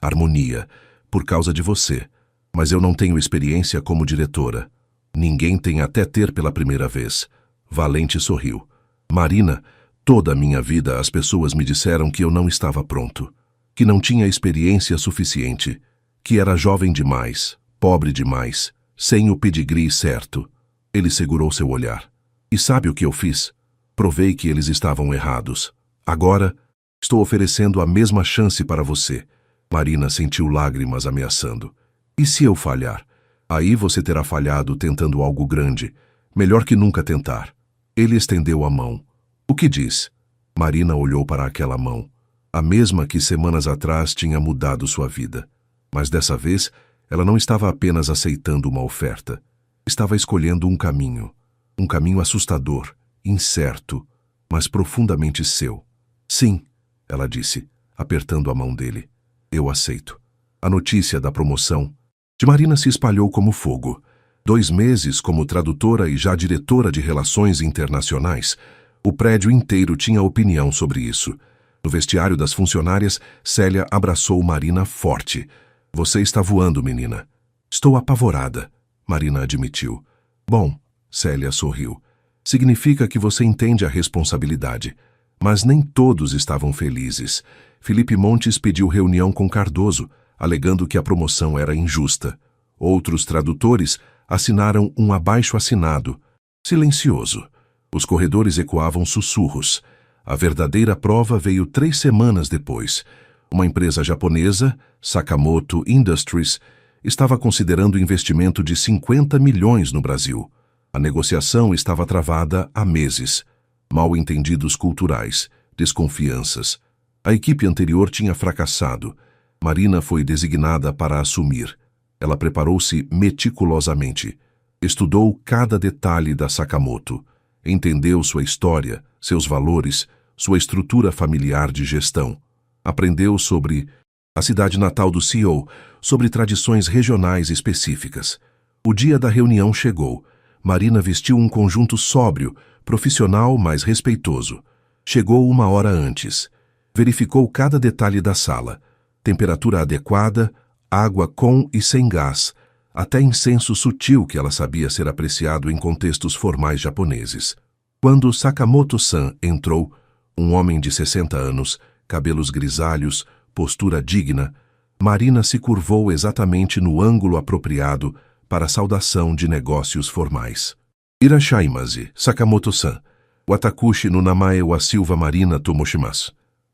A: harmonia, por causa de você. Mas eu não tenho experiência como diretora. Ninguém tem até ter pela primeira vez. Valente sorriu. Marina, toda a minha vida as pessoas me disseram que eu não estava pronto, que não tinha experiência suficiente, que era jovem demais, pobre demais, sem o pedigree certo. Ele segurou seu olhar. E sabe o que eu fiz? Provei que eles estavam errados. Agora, estou oferecendo a mesma chance para você. Marina sentiu lágrimas ameaçando. E se eu falhar? Aí você terá falhado tentando algo grande. Melhor que nunca tentar. Ele estendeu a mão. O que diz? Marina olhou para aquela mão. A mesma que semanas atrás tinha mudado sua vida. Mas dessa vez, ela não estava apenas aceitando uma oferta. Estava escolhendo um caminho. Um caminho assustador, incerto, mas profundamente seu. Sim, ela disse, apertando a mão dele. Eu aceito. A notícia da promoção de Marina se espalhou como fogo. 2 meses como tradutora e já diretora de relações internacionais, o prédio inteiro tinha opinião sobre isso. No vestiário das funcionárias, Célia abraçou Marina forte. Você está voando, menina. Estou apavorada, Marina admitiu. Bom, Célia sorriu. Significa que você entende a responsabilidade. Mas nem todos estavam felizes. Felipe Montes pediu reunião com Cardoso, alegando que a promoção era injusta. Outros tradutores assinaram um abaixo-assinado, silencioso. Os corredores ecoavam sussurros. A verdadeira prova veio 3 semanas depois. Uma empresa japonesa, Sakamoto Industries, estava considerando investimento de 50 milhões no Brasil. A negociação estava travada há meses. Mal-entendidos culturais, desconfianças. A equipe anterior tinha fracassado. Marina foi designada para assumir. Ela preparou-se meticulosamente. Estudou cada detalhe da Sakamoto. Entendeu sua história, seus valores, sua estrutura familiar de gestão. Aprendeu sobre a cidade natal do CEO, sobre tradições regionais específicas. O dia da reunião chegou. Marina vestiu um conjunto sóbrio, profissional, mas respeitoso. Chegou 1 hora antes. Verificou cada detalhe da sala. Temperatura adequada, água com e sem gás, até incenso sutil que ela sabia ser apreciado em contextos formais japoneses. Quando Sakamoto-san entrou, um homem de 60 anos, cabelos grisalhos, postura digna, Marina se curvou exatamente no ângulo apropriado para a saudação de negócios formais. Irashaimasu, Sakamoto-san. Watakushi no namae wa Silva Marina Tomoshimasu.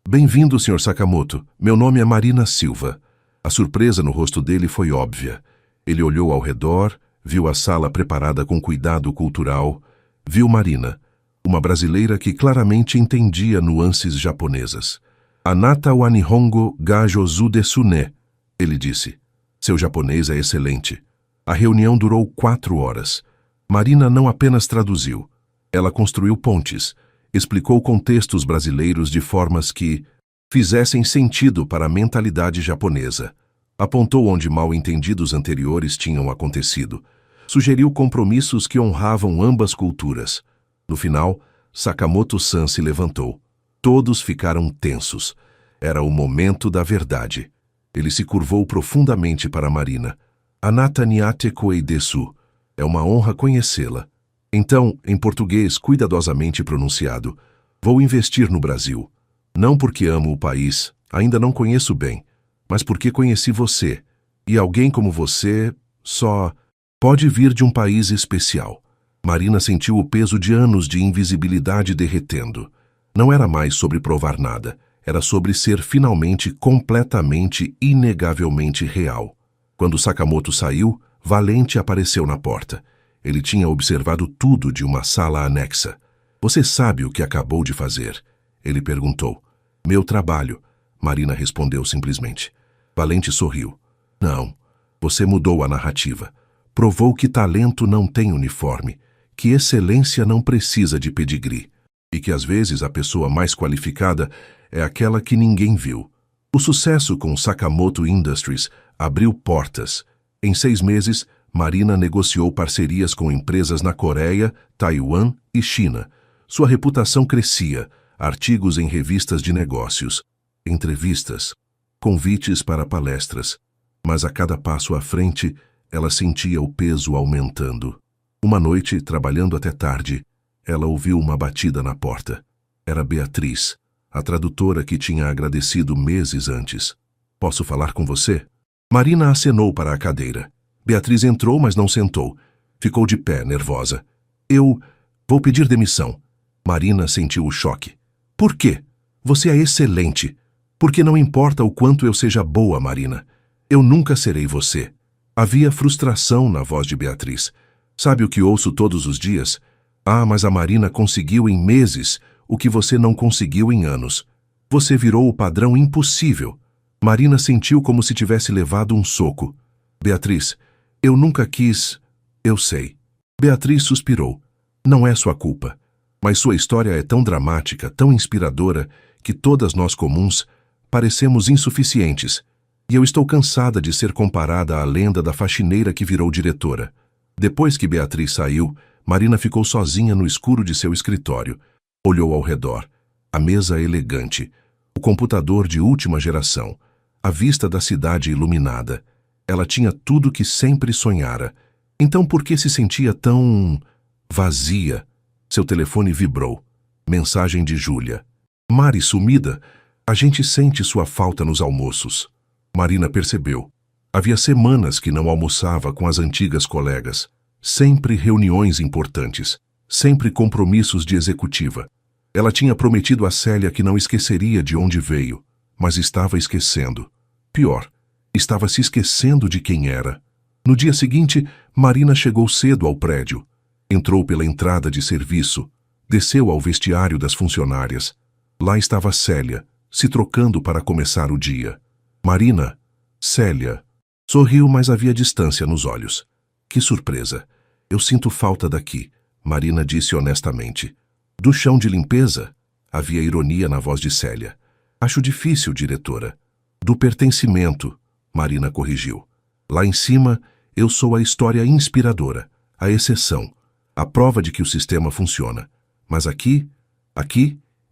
A: Bem-vindo, Sr. Sakamoto. Meu nome é Marina Silva. A surpresa no rosto dele foi óbvia. Ele olhou ao redor, viu a sala preparada com cuidado cultural, viu Marina, uma brasileira que claramente entendia nuances japonesas. Anata wa Nihongo ga jozu desu ne, ele disse. Seu japonês é excelente. A reunião durou 4 horas. Marina não apenas traduziu. Ela construiu pontes, explicou contextos brasileiros de formas que fizessem sentido para a mentalidade japonesa. Apontou onde mal-entendidos anteriores tinham acontecido. Sugeriu compromissos que honravam ambas culturas. No final, Sakamoto-san se levantou. Todos ficaram tensos. Era o momento da verdade. Ele se curvou profundamente para Marina. Anata ni ate koei desu. É uma honra conhecê-la. Então, em português cuidadosamente pronunciado, vou investir no Brasil. Não porque amo o país, ainda não conheço bem, mas porque conheci você. E alguém como você só pode vir de um país especial. Marina sentiu o peso de anos de invisibilidade derretendo. Não era mais sobre provar nada, era sobre ser finalmente completamente, inegavelmente real. Quando Sakamoto saiu, Valente apareceu na porta. Ele tinha observado tudo de uma sala anexa. Você sabe o que acabou de fazer? Ele perguntou. Meu trabalho, Marina respondeu simplesmente. Valente sorriu. Não, você mudou a narrativa. Provou que talento não tem uniforme, que excelência não precisa de pedigree, e que às vezes a pessoa mais qualificada é aquela que ninguém viu. O sucesso com Sakamoto Industries abriu portas. Em 6 meses, Marina negociou parcerias com empresas na Coreia, Taiwan e China. Sua reputação crescia, artigos em revistas de negócios, entrevistas, convites para palestras. Mas a cada passo à frente, ela sentia o peso aumentando. Uma noite, trabalhando até tarde, ela ouviu uma batida na porta. Era Beatriz, a tradutora que tinha agradecido meses antes. "Posso falar com você?" Marina acenou para a cadeira. Beatriz entrou, mas não sentou. Ficou de pé, nervosa. "Eu vou pedir demissão." Marina sentiu o choque. "Por quê? Você é excelente. Porque não importa o quanto eu seja boa, Marina. Eu nunca serei você." Havia frustração na voz de Beatriz. "Sabe o que ouço todos os dias? Ah, mas a Marina conseguiu em meses o que você não conseguiu em anos. Você virou o padrão impossível." Marina sentiu como se tivesse levado um soco. "Beatriz, eu nunca quis..." "Eu sei." Beatriz suspirou. "Não é sua culpa. Mas sua história é tão dramática, tão inspiradora, que todas nós comuns parecemos insuficientes. E eu estou cansada de ser comparada à lenda da faxineira que virou diretora." Depois que Beatriz saiu, Marina ficou sozinha no escuro de seu escritório. Olhou ao redor. A mesa elegante, o computador de última geração, a vista da cidade iluminada. Ela tinha tudo que sempre sonhara. Então por que se sentia tão... vazia? Seu telefone vibrou. Mensagem de Júlia. "Mari sumida? A gente sente sua falta nos almoços." Marina percebeu. Havia semanas que não almoçava com as antigas colegas. Sempre reuniões importantes. Sempre compromissos de executiva. Ela tinha prometido a Célia que não esqueceria de onde veio, mas estava esquecendo. Pior, estava se esquecendo de quem era. No dia seguinte, Marina chegou cedo ao prédio. Entrou pela entrada de serviço. Desceu ao vestiário das funcionárias. Lá estava Célia, se trocando para começar o dia. "Marina." "Célia." Sorriu, mas havia distância nos olhos. "Que surpresa. Eu sinto falta daqui," Marina disse honestamente. "Do chão de limpeza?" Havia ironia na voz de Célia. "Acho difícil, diretora." "Do pertencimento," Marina corrigiu. "Lá em cima, eu sou a história inspiradora, a exceção, a prova de que o sistema funciona. Mas aqui,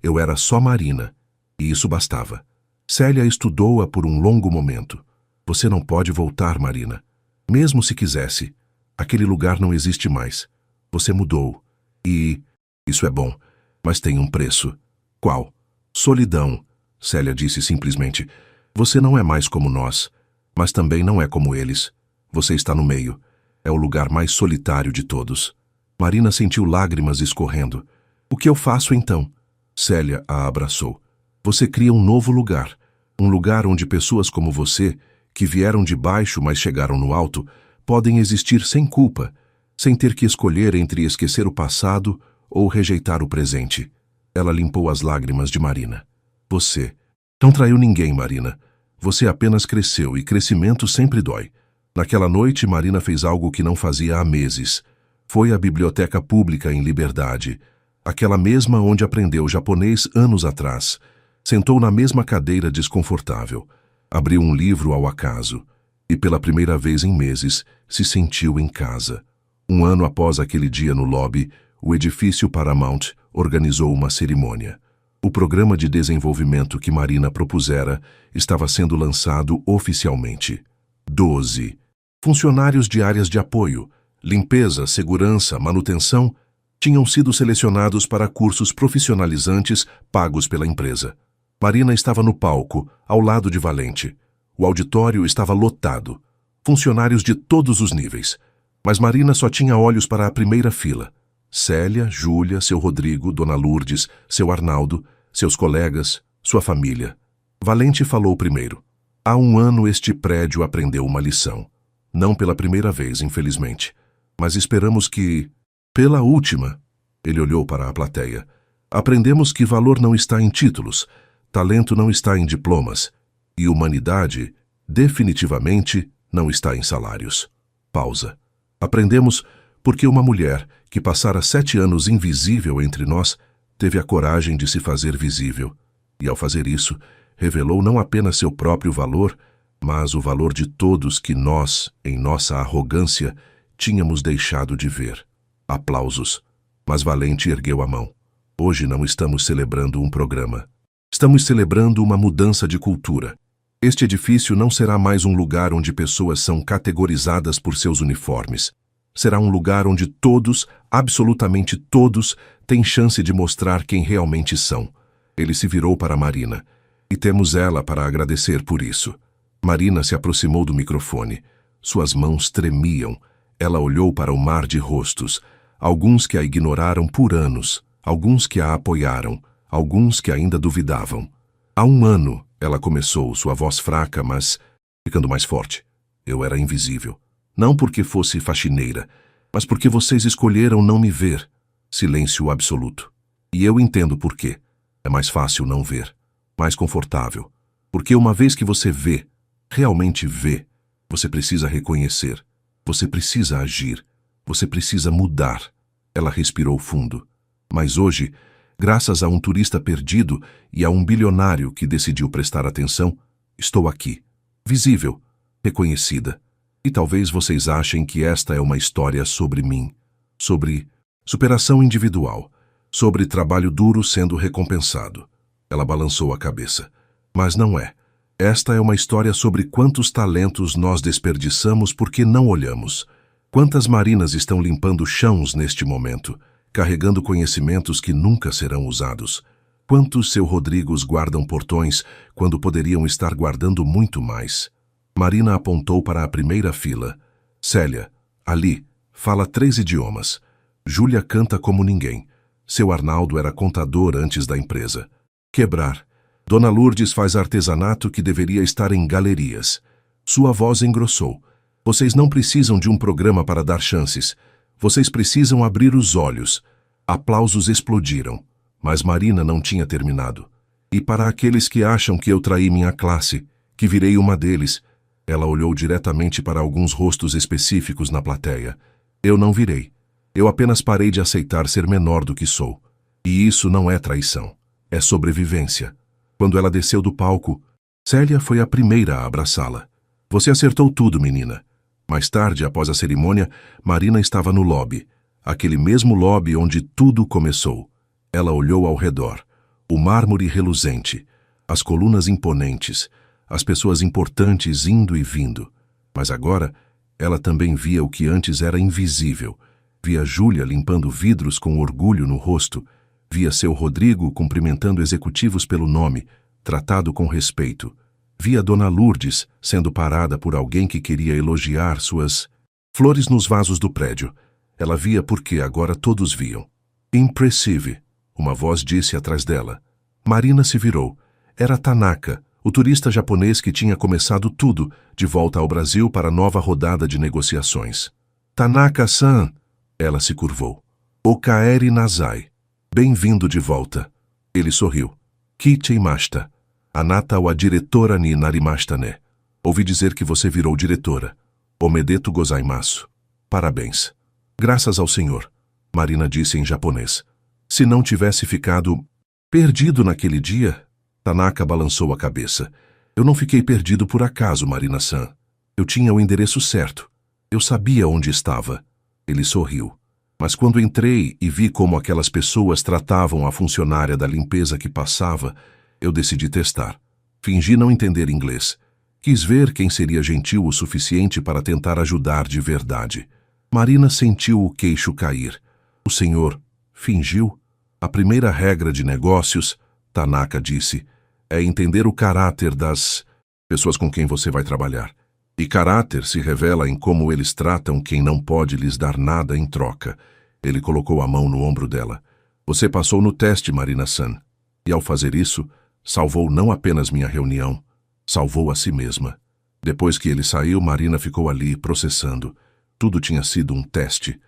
A: eu era só Marina, e isso bastava." Célia estudou-a por um longo momento. "Você não pode voltar, Marina. Mesmo se quisesse. Aquele lugar não existe mais. Você mudou. E isso é bom, mas tem um preço." "Qual?" "Solidão," Célia disse simplesmente. "Você não é mais como nós, mas também não é como eles. Você está no meio. É o lugar mais solitário de todos." Marina sentiu lágrimas escorrendo. "O que eu faço então?" Célia a abraçou. "Você cria um novo lugar. Um lugar onde pessoas como você, que vieram de baixo mas chegaram no alto, podem existir sem culpa, sem ter que escolher entre esquecer o passado ou rejeitar o presente." Ela limpou as lágrimas de Marina. "Você não traiu ninguém, Marina. Você apenas cresceu, e crescimento sempre dói." Naquela noite, Marina fez algo que não fazia há meses. Foi à biblioteca pública em Liberdade, aquela mesma onde aprendeu japonês anos atrás. Sentou na mesma cadeira desconfortável. Abriu um livro ao acaso. E pela primeira vez em meses, se sentiu em casa. Um ano após aquele dia no lobby, o edifício Paramount organizou uma cerimônia. O programa de desenvolvimento que Marina propusera estava sendo lançado oficialmente. 12 funcionários de áreas de apoio, limpeza, segurança, manutenção, tinham sido selecionados para cursos profissionalizantes pagos pela empresa. Marina estava no palco, ao lado de Valente. O auditório estava lotado. Funcionários de todos os níveis. Mas Marina só tinha olhos para a primeira fila. Célia, Júlia, seu Rodrigo, Dona Lourdes, seu Arnaldo, seus colegas, sua família. Valente falou primeiro. "Há um ano este prédio aprendeu uma lição. Não pela primeira vez, infelizmente. Mas esperamos que... pela última." Ele olhou para a plateia. "Aprendemos que valor não está em títulos, talento não está em diplomas, e humanidade, definitivamente, não está em salários." Pausa. Aprendemos porque uma mulher que passara 7 anos invisível entre nós teve a coragem de se fazer visível. E ao fazer isso, revelou não apenas seu próprio valor, mas o valor de todos que nós, em nossa arrogância, tínhamos deixado de ver. Aplausos. Mas Valente ergueu a mão. Hoje não estamos celebrando um programa. Estamos celebrando uma mudança de cultura. Este edifício não será mais um lugar onde pessoas são categorizadas por seus uniformes. Será um lugar onde todos, absolutamente todos, têm chance de mostrar quem realmente são. Ele se virou para Marina. E temos ela para agradecer por isso. Marina se aproximou do microfone. Suas mãos tremiam. Ela olhou para o mar de rostos. Alguns que a ignoraram por anos. Alguns que a apoiaram. Alguns que ainda duvidavam. Há 1 ano, ela começou, sua voz fraca, mas ficando mais forte. Eu era invisível. Não porque fosse faxineira, mas porque vocês escolheram não me ver. Silêncio absoluto. E eu entendo por quê. É mais fácil não ver. Mais confortável. Porque uma vez que você vê, realmente vê, você precisa reconhecer. Você precisa agir. Você precisa mudar. Ela respirou fundo. Mas hoje, graças a um turista perdido e a um bilionário que decidiu prestar atenção, estou aqui. Visível. Reconhecida. E talvez vocês achem que esta é uma história sobre mim. Sobre superação individual. Sobre trabalho duro sendo recompensado. Ela balançou a cabeça. Mas não é. Esta é uma história sobre quantos talentos nós desperdiçamos porque não olhamos. Quantas Marinas estão limpando chãos neste momento, carregando conhecimentos que nunca serão usados. Quantos seu Rodrigos guardam portões quando poderiam estar guardando muito mais. Marina apontou para a primeira fila. Célia, ali, fala 3 idiomas. Júlia canta como ninguém. Seu Arnaldo era contador antes da empresa. Quebrar. Dona Lourdes faz artesanato que deveria estar em galerias. Sua voz engrossou. Vocês não precisam de um programa para dar chances. Vocês precisam abrir os olhos. Aplausos explodiram. Mas Marina não tinha terminado. E para aqueles que acham que eu traí minha classe, que virei uma deles, ela olhou diretamente para alguns rostos específicos na plateia. Eu não virei. Eu apenas parei de aceitar ser menor do que sou. E isso não é traição. É sobrevivência. Quando ela desceu do palco, Célia foi a primeira a abraçá-la. Você acertou tudo, menina. Mais tarde, após a cerimônia, Marina estava no lobby. Aquele mesmo lobby onde tudo começou. Ela olhou ao redor. O mármore reluzente. As colunas imponentes. As pessoas importantes indo e vindo. Mas agora, ela também via o que antes era invisível. Via Júlia limpando vidros com orgulho no rosto. Via seu Rodrigo cumprimentando executivos pelo nome, tratado com respeito. Via Dona Lourdes sendo parada por alguém que queria elogiar suas flores nos vasos do prédio. Ela via porque agora todos viam. Impressive, uma voz disse atrás dela. Marina se virou. Era Tanaka, o turista japonês que tinha começado tudo, de volta ao Brasil para nova rodada de negociações. Tanaka-san, ela se curvou. Okaeri Nazai. Bem-vindo de volta. Ele sorriu. Kichimashita. Anata wa diretora ni narimashita ne. Ouvi dizer que você virou diretora. Omedeto gozaimasu. Parabéns. Graças ao senhor, Marina disse em japonês. Se não tivesse ficado perdido naquele dia, Tanaka balançou a cabeça. Eu não fiquei perdido por acaso, Marina-san. Eu tinha o endereço certo. Eu sabia onde estava. Ele sorriu. Mas quando entrei e vi como aquelas pessoas tratavam a funcionária da limpeza que passava, eu decidi testar. Fingi não entender inglês. Quis ver quem seria gentil o suficiente para tentar ajudar de verdade. Marina sentiu o queixo cair. O senhor fingiu? A primeira regra de negócios, Tanaka disse, é entender o caráter das pessoas com quem você vai trabalhar. E caráter se revela em como eles tratam quem não pode lhes dar nada em troca. Ele colocou a mão no ombro dela. Você passou no teste, Marina-san. E ao fazer isso, salvou não apenas minha reunião, salvou a si mesma. Depois que ele saiu, Marina ficou ali, processando. Tudo tinha sido um teste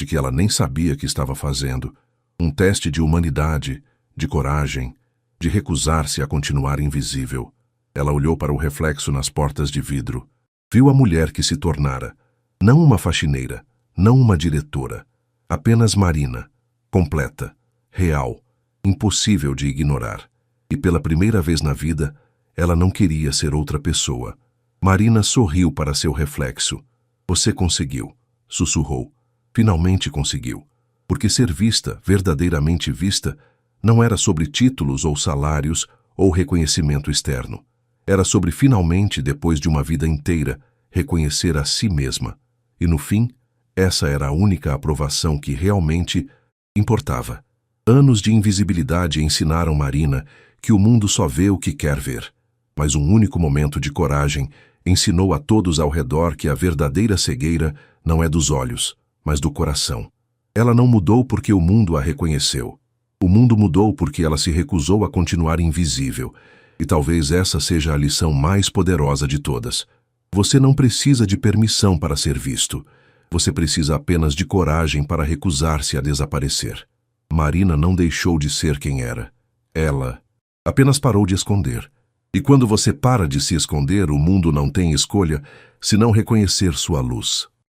A: que ela nem sabia que estava fazendo. Um teste de humanidade, de coragem, de recusar-se a continuar invisível. Ela olhou para o reflexo nas portas de vidro. Viu a mulher que se tornara. Não uma faxineira, não uma diretora. Apenas Marina, completa, real, impossível de ignorar. E pela primeira vez na vida, ela não queria ser outra pessoa. Marina sorriu para seu reflexo. Você conseguiu, sussurrou. Finalmente conseguiu. Porque ser vista, verdadeiramente vista, não era sobre títulos ou salários ou reconhecimento externo. Era sobre finalmente, depois de uma vida inteira, reconhecer a si mesma. E no fim, essa era a única aprovação que realmente importava. Anos de invisibilidade ensinaram Marina que o mundo só vê o que quer ver. Mas um único momento de coragem ensinou a todos ao redor que a verdadeira cegueira não é dos olhos, mas do coração. Ela não mudou porque o mundo a reconheceu. O mundo mudou porque ela se recusou a continuar invisível. E talvez essa seja a lição mais poderosa de todas. Você não precisa de permissão para ser visto. Você precisa apenas de coragem para recusar-se a desaparecer. Marina não deixou de ser quem era. Ela apenas parou de esconder. E quando você para de se esconder, o mundo não tem escolha senão reconhecer sua luz.